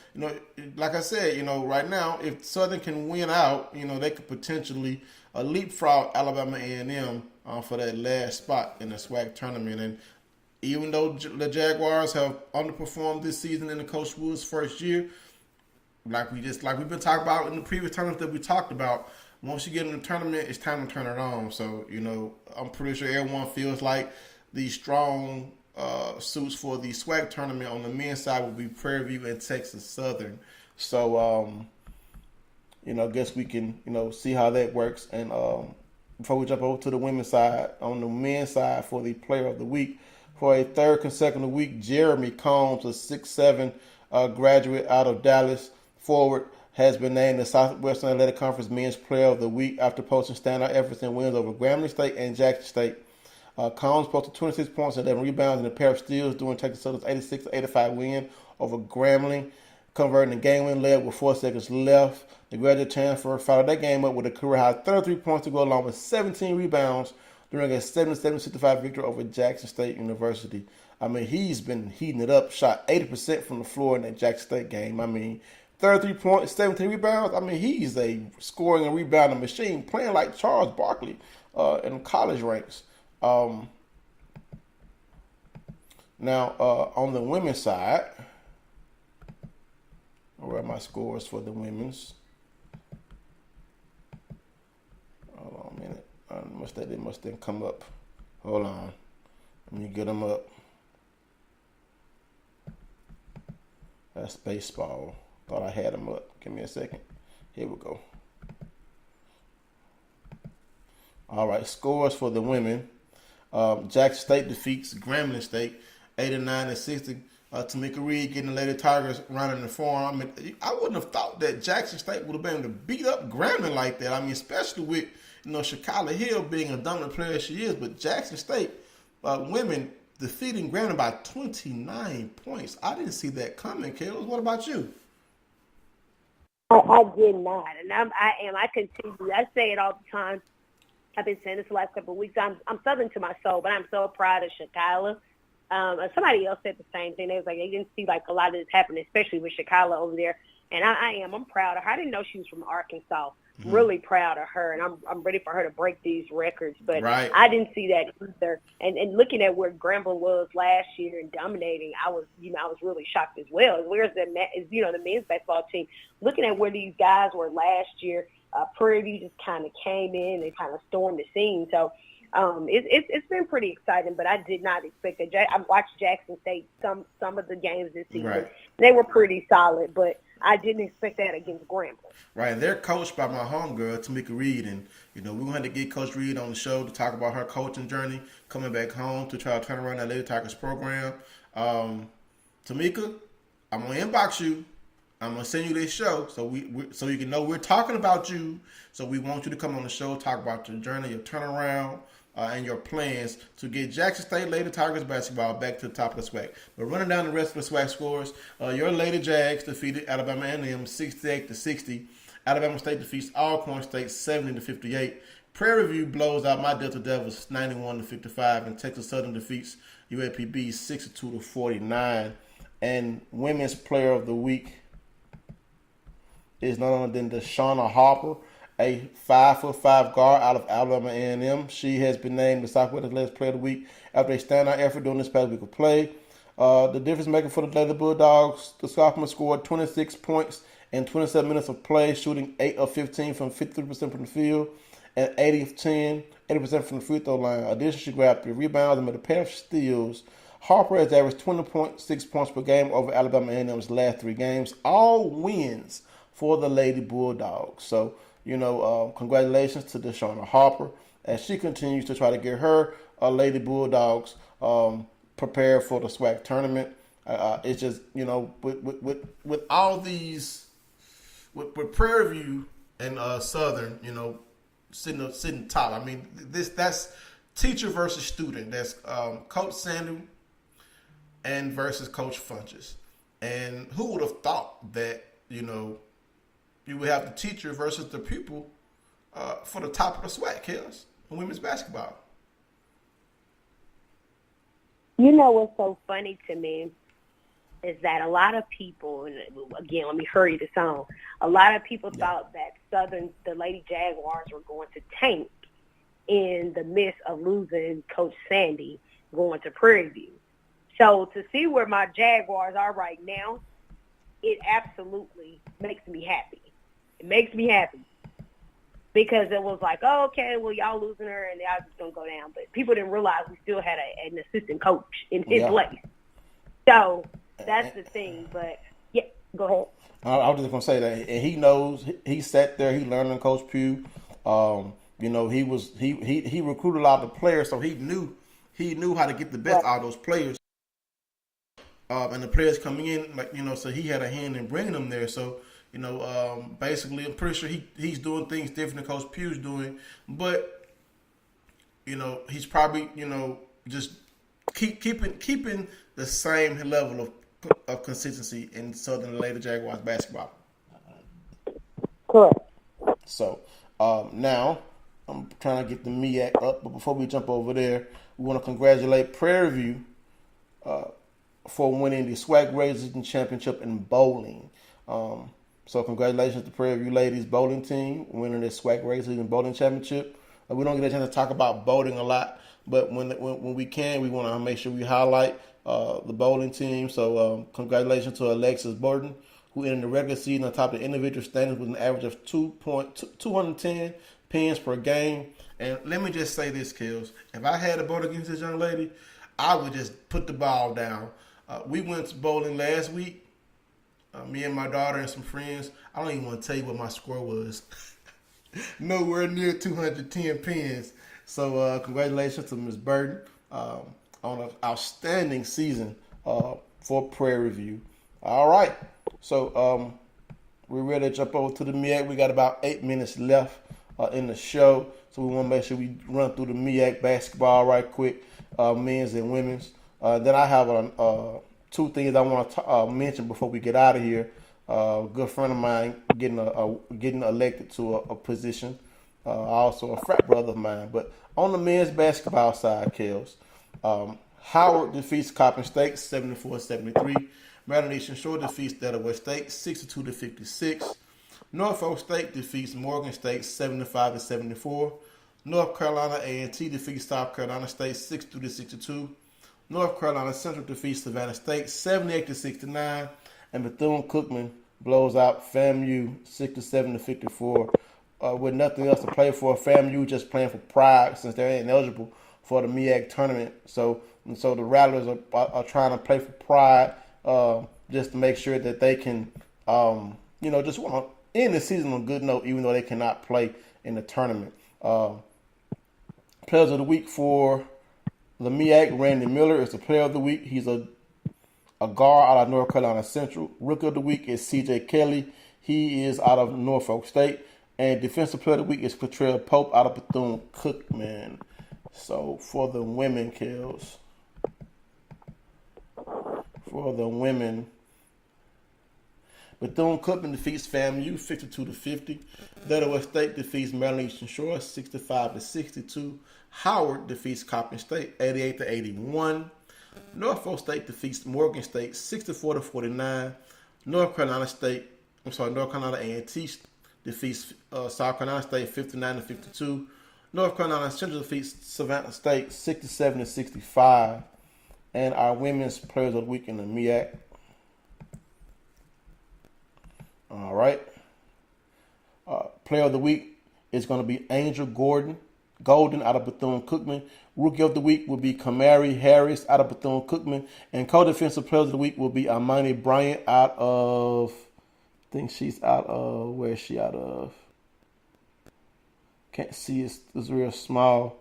Speaker 2: like I said, right now, if Southern can win out, they could potentially leapfrog Alabama A&M for that last spot in the SWAC tournament. And even though the Jaguars have underperformed this season in the Coach Wood's first year, like we've been talking about in the previous tournaments that we talked about, once you get in the tournament, it's time to turn it on. So, I'm pretty sure everyone feels like the strong suits for the SWAC tournament on the men's side will be Prairie View and Texas Southern. So, I guess we can, see how that works. And before we jump over to the women's side, on the men's side for the Player of the Week, for a third consecutive week, Jeremy Combs, a 6'7" graduate out of Dallas forward, has been named the Southwestern Athletic Conference Men's Player of the Week after posting standout efforts and wins over Grambling State and Jackson State. Combs posted 26 points and 11 rebounds and a pair of steals during Texas Southern's 86-85 win over Grambling, converting the game-winning leg with 4 seconds left. The graduate transfer followed that game up with a career-high 33 points to go along with 17 rebounds during a 77-65 victory over Jackson State University. I mean, he's been heating it up, shot 80% from the floor in that Jackson State game. I mean, 33 points, 17 rebounds. I mean, he's a scoring and rebounding machine, playing like Charles Barkley in college ranks. Now, on the women's side, where are my scores for the women's? Hold on a minute. They must didn't come up. Hold on. Let me get them up. That's baseball. Thought I had them up. Give me a second. Here we go. All right, scores for the women. Jackson State defeats Grambling State 89-60. Tamika Reed getting the Lady Tigers running the form. I mean, I wouldn't have thought that Jackson State would have been able to beat up Grambling like that. I mean, especially with Shakila Hill being a dominant player as she is, but Jackson State women defeating Grambling by 29 points. I didn't see that coming, Kels. What about you?
Speaker 3: I did not, and I continue. I say it all the time. I've been saying this the last couple of weeks. I'm Southern to my soul, but I'm so proud of Shakila. Somebody else said the same thing. They was like, they didn't see like a lot of this happening, especially with Shakila over there. And I'm proud of her. I didn't know she was from Arkansas. Mm-hmm. Really proud of her, and I'm ready for her to break these records. But right. I didn't see that either. And looking at where Grambling was last year and dominating, I was really shocked as well. Where's the men's basketball team? Looking at where these guys were last year, Prairie View just kind of came in and kind of stormed the scene. So it's been pretty exciting, but I did not expect that. I watched Jackson State some of the games this season. Right. They were pretty solid, but I didn't expect that against Grambling.
Speaker 2: Right, and they're coached by my homegirl, Tamika Reed, and we're going to get Coach Reed on the show to talk about her coaching journey, coming back home to try to turn around that Lady Tigers program. Tamika, I'm going to inbox you. I'm going to send you this show so so you can know we're talking about you. So we want you to come on the show, talk about your journey, your turnaround, and your plans to get Jackson State Lady Tigers basketball back to the top of the SWAC. But running down the rest of the SWAC scores, your Lady Jags defeated Alabama A&M 68-60. Alabama State defeats Alcorn State 70-58. Prairie View blows out my Delta Devils 91-55, and Texas Southern defeats UAPB 62-49. And Women's Player of the Week is none other than Deshauna Harper, a 5'5" guard out of Alabama A&M. She has been named the Southwest Athletic Player of the Week after a standout effort during this past week of play. The difference maker for the Lady Bulldogs, the sophomore scored 26 points in 27 minutes of play, shooting 8 of 15 from 53% from the field and 80% from the free throw line. Additionally, she grabbed 3 rebounds and made a pair of steals. Harper has averaged 20.6 points per game over Alabama A&M's last 3 games. All wins for the Lady Bulldogs. So, congratulations to Deshauna Harper as she continues to try to get her Lady Bulldogs prepared for the SWAC tournament. It's just, with all these, with Prairie View and Southern, sitting top. I mean, that's teacher versus student. That's Coach Sandu and versus Coach Funches. And who would have thought that, you would have the teacher versus the pupil for the top of the SWAC, Kels, in women's basketball.
Speaker 3: You know what's so funny to me is that a lot of people, and again, let me hurry this on, a lot of people thought that the Lady Jaguars were going to tank in the midst of losing Coach Sandy going to Prairie View. So to see where my Jaguars are right now, it absolutely makes me happy. It makes me happy. Because it was like, oh, okay, well, y'all losing her and y'all just going to go down. But people didn't realize we still had an assistant coach in his place. So that's the thing. But, yeah, go ahead.
Speaker 2: I was just going to say that. And he knows, he sat there, he learned on Coach Pugh. He recruited a lot of players, so he knew how to get the best out of those players. And the players coming in, so he had a hand in bringing them there. So, basically, I'm pretty sure he's doing things different than Coach Pugh's doing. But, he's probably, just keeping the same level of consistency in Southern Lady Jaguars basketball.
Speaker 3: Correct.
Speaker 2: So, now, I'm trying to get the MEAC up. But before we jump over there, we want to congratulate Prairie View for winning the SWAC Racing Championship in bowling. So congratulations to Prairie View Ladies Bowling Team winning the SWAC Racing and Bowling Championship. We don't get a chance to talk about bowling a lot, but when we can, we want to make sure we highlight the bowling team. So congratulations to Alexis Burton, who ended the regular season on top of the individual standings with an average of 210 pins per game. And let me just say this, Kels. If I had a vote against this young lady, I would just put the ball down. We went to bowling last week. Me and my daughter and some friends. I don't even want to tell you what my score was. Nowhere near 210 pins. So congratulations to Ms. Burton on an outstanding season for Prairie View. All right. So we're ready to jump over to the MEAC. We got about 8 minutes left in the show. So we want to make sure we run through the MEAC basketball right quick, men's and women's. Then I have two things I want to mention before we get out of here. A good friend of mine getting elected to a position. Also a frat brother of mine. But on the men's basketball side, Kels, Howard defeats Coppin State 74-73. Maryland Eastern Shore defeats Delaware State 62-56. Norfolk State defeats Morgan State 75-74. North Carolina A&T defeats South Carolina State 62-62. North Carolina Central defeats Savannah State 78-69, and Bethune-Cookman blows out FAMU 67-54. With nothing else to play for, FAMU just playing for pride since they're ineligible for the MEAC tournament. So the Rattlers are trying to play for pride, just to make sure that they can, just want to end the season on a good note, even though they cannot play in the tournament. Players of the week for the MEAC, Randy Miller is the player of the week. He's a guard out of North Carolina Central. Rookie of the week is C.J. Kelly. He is out of Norfolk State. And defensive player of the week is Latrell Pope out of Bethune-Cookman. So for the women, Kels. For the women, Bethune-Cookman defeats FAMU 52-50. Delaware State defeats Maryland Eastern Shore 65-62. Howard defeats Coppin State 88-81. Norfolk State defeats Morgan State 64-49. North Carolina A&T defeats South Carolina State 59-52. North Carolina Central defeats Savannah State 67-65. And our women's players of the week in the MEAC. All right. Player of the week is going to be Angel Golden out of Bethune-Cookman. Rookie of the week will be Kamari Harris out of Bethune-Cookman. And co-defensive player of the week will be Amani Bryant out of, I think she's out of, where is she out of? Can't see, it's real small.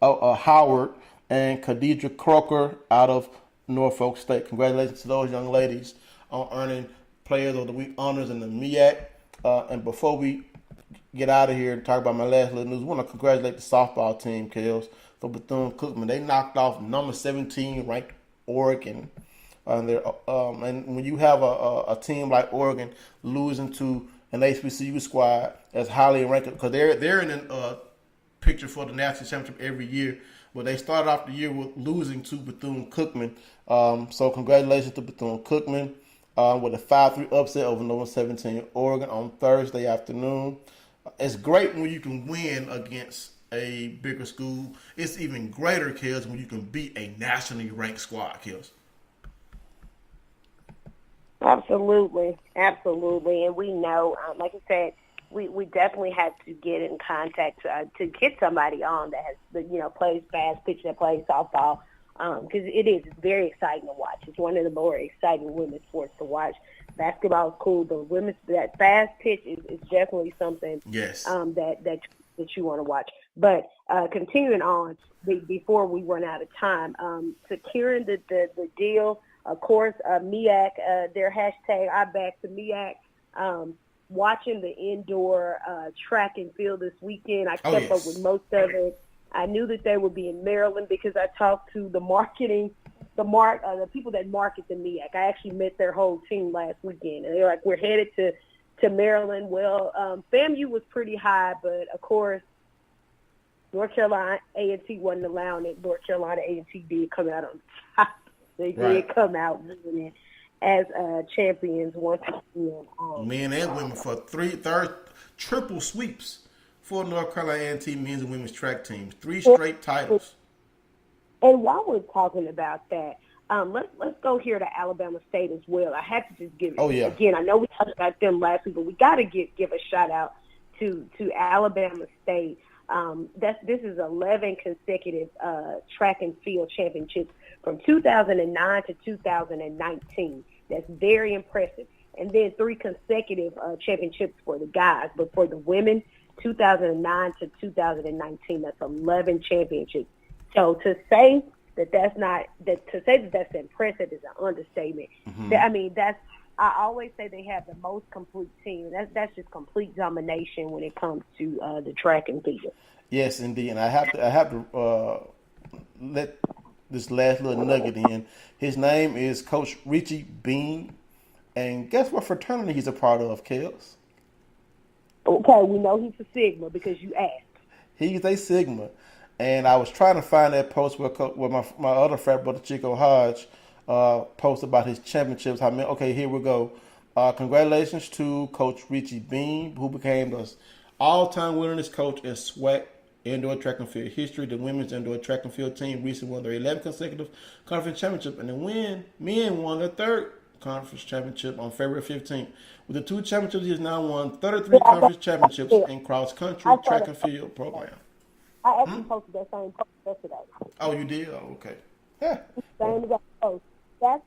Speaker 2: Howard, and Khadijah Croker out of Norfolk State. Congratulations to those young ladies on earning Players of the Week honors in the MEAC. And before we get out of here and talk about my last little news, I want to congratulate the softball team, Kels, for Bethune-Cookman. They knocked off number 17 ranked Oregon. And when you have a team like Oregon losing to an HBCU squad as highly ranked, because they're in a picture for the national championship every year, but they started off the year with losing to Bethune-Cookman. So congratulations to Bethune-Cookman with a 5-3 upset over number 17 Oregon on Thursday afternoon. It's great when you can win against a bigger school. It's even greater, Kels, when you can beat a nationally ranked squad, Kels.
Speaker 3: Absolutely. And we know, like I said, we definitely have to get in contact to get somebody on that has, plays fast pitch, that plays softball, because it's very exciting to watch. It's one of the more exciting women's sports to watch. Basketball is cool. The that fast pitch is definitely something
Speaker 2: yes.
Speaker 3: that you want to watch. But continuing on, before we run out of time, securing the deal. Of course, MEAC, their hashtag, I back to MEAC. Watching the indoor track and field this weekend, I kept up with most of it. I knew that they would be in Maryland because I talked to the people that market the MEAC. I actually met their whole team last weekend, and they're like, "We're headed to Maryland." Well, FAMU was pretty high, but of course, North Carolina A&T wasn't allowing it. North Carolina A&T did come out on top. They did come out winning as champions once again.
Speaker 2: Men and women for third triple sweeps for North Carolina A&T men's and women's track teams. 3 straight titles.
Speaker 3: And while we're talking about that, let's go here to Alabama State as well. I have to just give again. I know we talked about them last week, but we got to give a shout out to Alabama State. This is 11 consecutive track and field championships from 2009 to 2019. That's very impressive. And then 3 consecutive championships for the guys. But for the women, 2009 to 2019, that's 11 championships. So to say that's impressive is an understatement.
Speaker 2: Mm-hmm.
Speaker 3: I always say they have the most complete team. That's just complete domination when it comes to the track and field.
Speaker 2: Yes, indeed. And I have to let this last little nugget in. His name is Coach Richie Bean. And guess what fraternity he's a part of, Kels?
Speaker 3: Okay, we know he's a Sigma because you asked.
Speaker 2: He's a Sigma. And I was trying to find that post where my other frat brother, Chico Hodge, posted about his championships. Okay, here we go. Congratulations to Coach Richie Bean, who became the all-time winningest coach in SWAC indoor track and field history. The women's indoor track and field team recently won their 11th consecutive conference championship, and the men won their 3rd conference championship on February 15th. With the 2 championships, he has now won 33 conference championships in cross-country track and field program.
Speaker 3: I actually posted that same post yesterday.
Speaker 2: Oh, you did? Oh, okay. Yeah.
Speaker 3: Same exact post. That's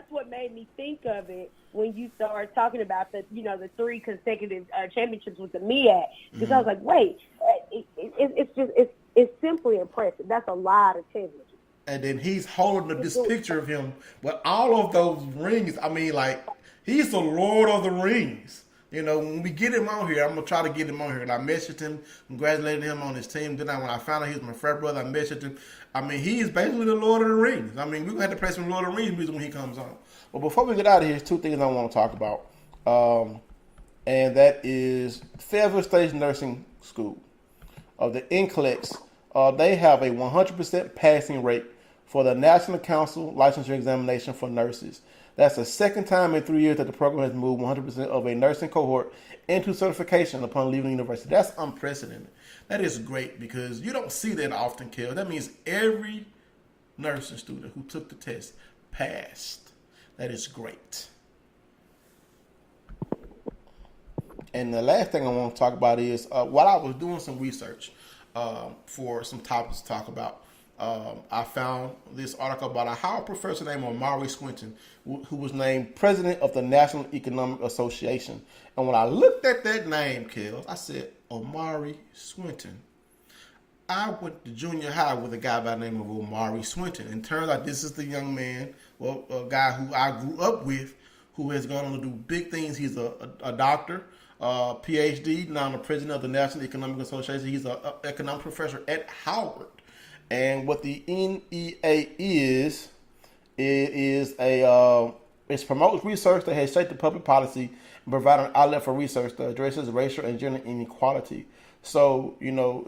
Speaker 3: what made me think of it when you started talking about the 3 consecutive championships with the MEAC, because I was like, wait, it's simply impressive. That's a lot of championships.
Speaker 2: And then he's holding this picture of him with all of those rings. He's the Lord of the Rings. When we get him on here, I'm going to try to get him on here. And I messaged him, congratulating him on his team. Then when I found out he was my frat brother, I messaged him. He is basically the Lord of the Rings. We're going to have to play some Lord of the Rings music when he comes on. But before we get out of here, there's 2 things I want to talk about. And that is Fayetteville State Nursing School. The NCLEX, they have a 100% passing rate for the National Council Licensure Examination for Nurses. That's the 2nd time in 3 years that the program has moved 100% of a nursing cohort into certification upon leaving the university. That's unprecedented. That is great because you don't see that often, Kel. That means every nursing student who took the test passed. That is great. And the last thing I want to talk about is while I was doing some research for some topics to talk about, I found this article about a Howard professor named Omari Swinton, who was named president of the National Economic Association. And when I looked at that name, Kels, I said, Omari Swinton. I went to junior high with a guy by the name of Omari Swinton. And turns out this is the young man, well, a guy who I grew up with, who has gone on to do big things. He's a doctor, PhD, now the president of the National Economic Association. He's an economic professor at Howard. And what the NEA is, it promotes research that has shaped the public policy and provide an outlet for research that addresses racial and gender inequality. So, you know,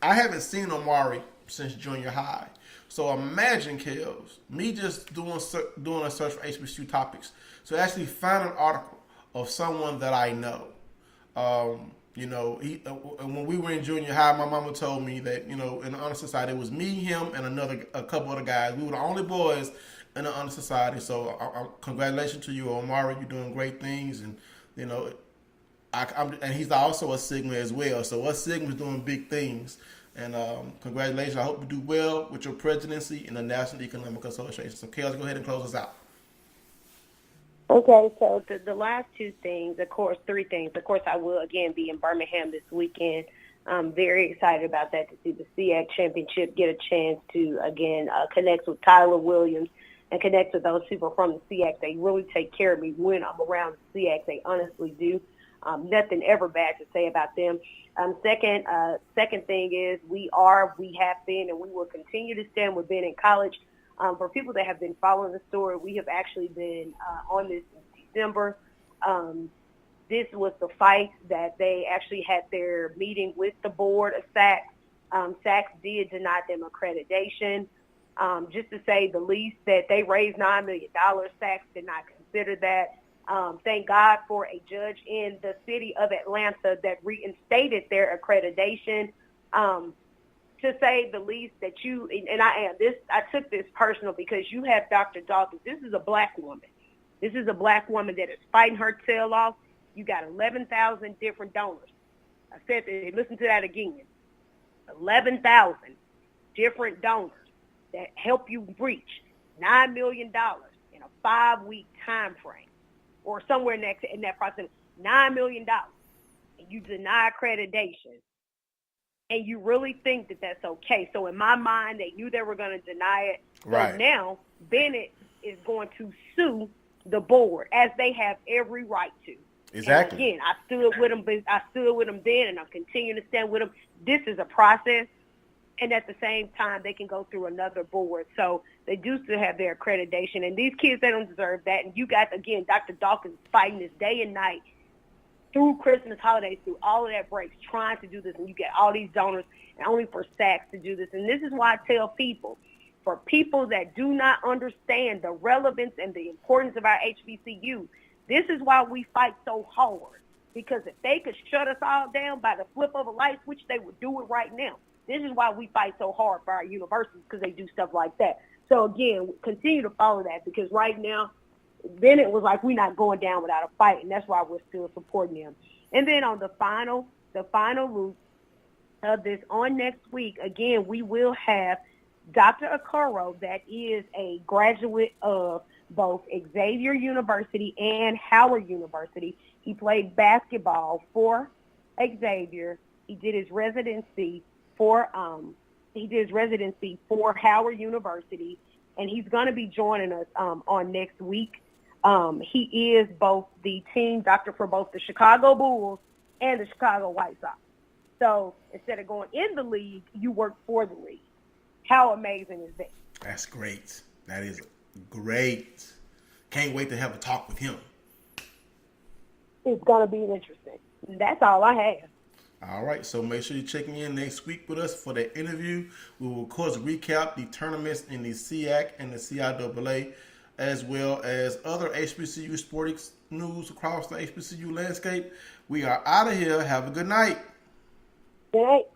Speaker 2: I haven't seen Omari since junior high. So imagine, Kels, me just doing a search for HBCU topics. So actually find an article of someone that I know. You know, when we were in junior high, my mama told me that, you know, in the honor society, it was me, him, and a couple other guys. We were the only boys in the honor society. So congratulations to you, Omari. You're doing great things. And, you know, and he's also a Sigma as well. So us Sigma's doing big things. And congratulations. I hope you do well with your presidency in the National Economic Association. So, Kels, go ahead and close us out.
Speaker 3: Okay, so the last two things, of course, three things. Of course, I will, again, be in Birmingham this weekend. I'm very excited about that, to see the SIAC championship, get a chance to, again, connect with Tyler Williams and connect with those people from the SIAC. They really take care of me when I'm around the SIAC. They honestly do. Nothing ever bad to say about them. Second thing is we have been, and we will continue to stand with Ben in college. For people that have been following the story, we have actually been on this in December. This was the fight that they actually had their meeting with the board of SAC. SAC did deny them accreditation. Just to say the least, that they raised $9 million. SAC did not consider that. Thank God for a judge in the city of Atlanta that reinstated their accreditation. To say the least, that I took this personal because you have Dr. Dawkins. This is a black woman. This is a black woman that is fighting her tail off. You got 11,000 different donors. I said that, listen to that again. 11,000 different donors that help you reach $9 million in a 5-week time frame, or somewhere in that process, $9 million, and you deny accreditation. And you really think that that's okay. So in my mind, they knew they were going to deny it. Right. So now Bennett is going to sue the board, as they have every right to.
Speaker 2: Exactly.
Speaker 3: And again, I stood with them then, and I'm continuing to stand with them. This is a process. And at the same time, they can go through another board. So they do still have their accreditation. And these kids, they don't deserve that. And you got, again, Dr. Dawkins fighting this day and night through Christmas holidays, through all of that breaks, trying to do this. And you get all these donors, and only for SACs to do this. And this is why I tell people, for people that do not understand the relevance and the importance of our HBCU, this is why we fight so hard. Because if they could shut us all down by the flip of a light switch, they would do it right now. This is why we fight so hard for our universities, because they do stuff like that. So, again, continue to follow that, because right now, Bennett was like, we're not going down without a fight, and that's why we're still supporting them. And then on the final loop of this, on next week, again, we will have Dr. Okoro, that is a graduate of both Xavier University and Howard University. He played basketball for Xavier. He did his residency for Howard University, and he's going to be joining us on next week. He is both the team doctor for both the Chicago Bulls and the Chicago White Sox. So instead of going in the league, you work for the league. How amazing is that?
Speaker 2: That's great. That is great. Can't wait to have a talk with him.
Speaker 3: It's going to be interesting. That's all I have.
Speaker 2: All right, so make sure you're checking in next week with us for the interview. We will, of course, recap the tournaments in the SIAC and the CIAA, as well as other HBCU sports news across the HBCU landscape. We are out of here. Have a good night.
Speaker 3: Good night.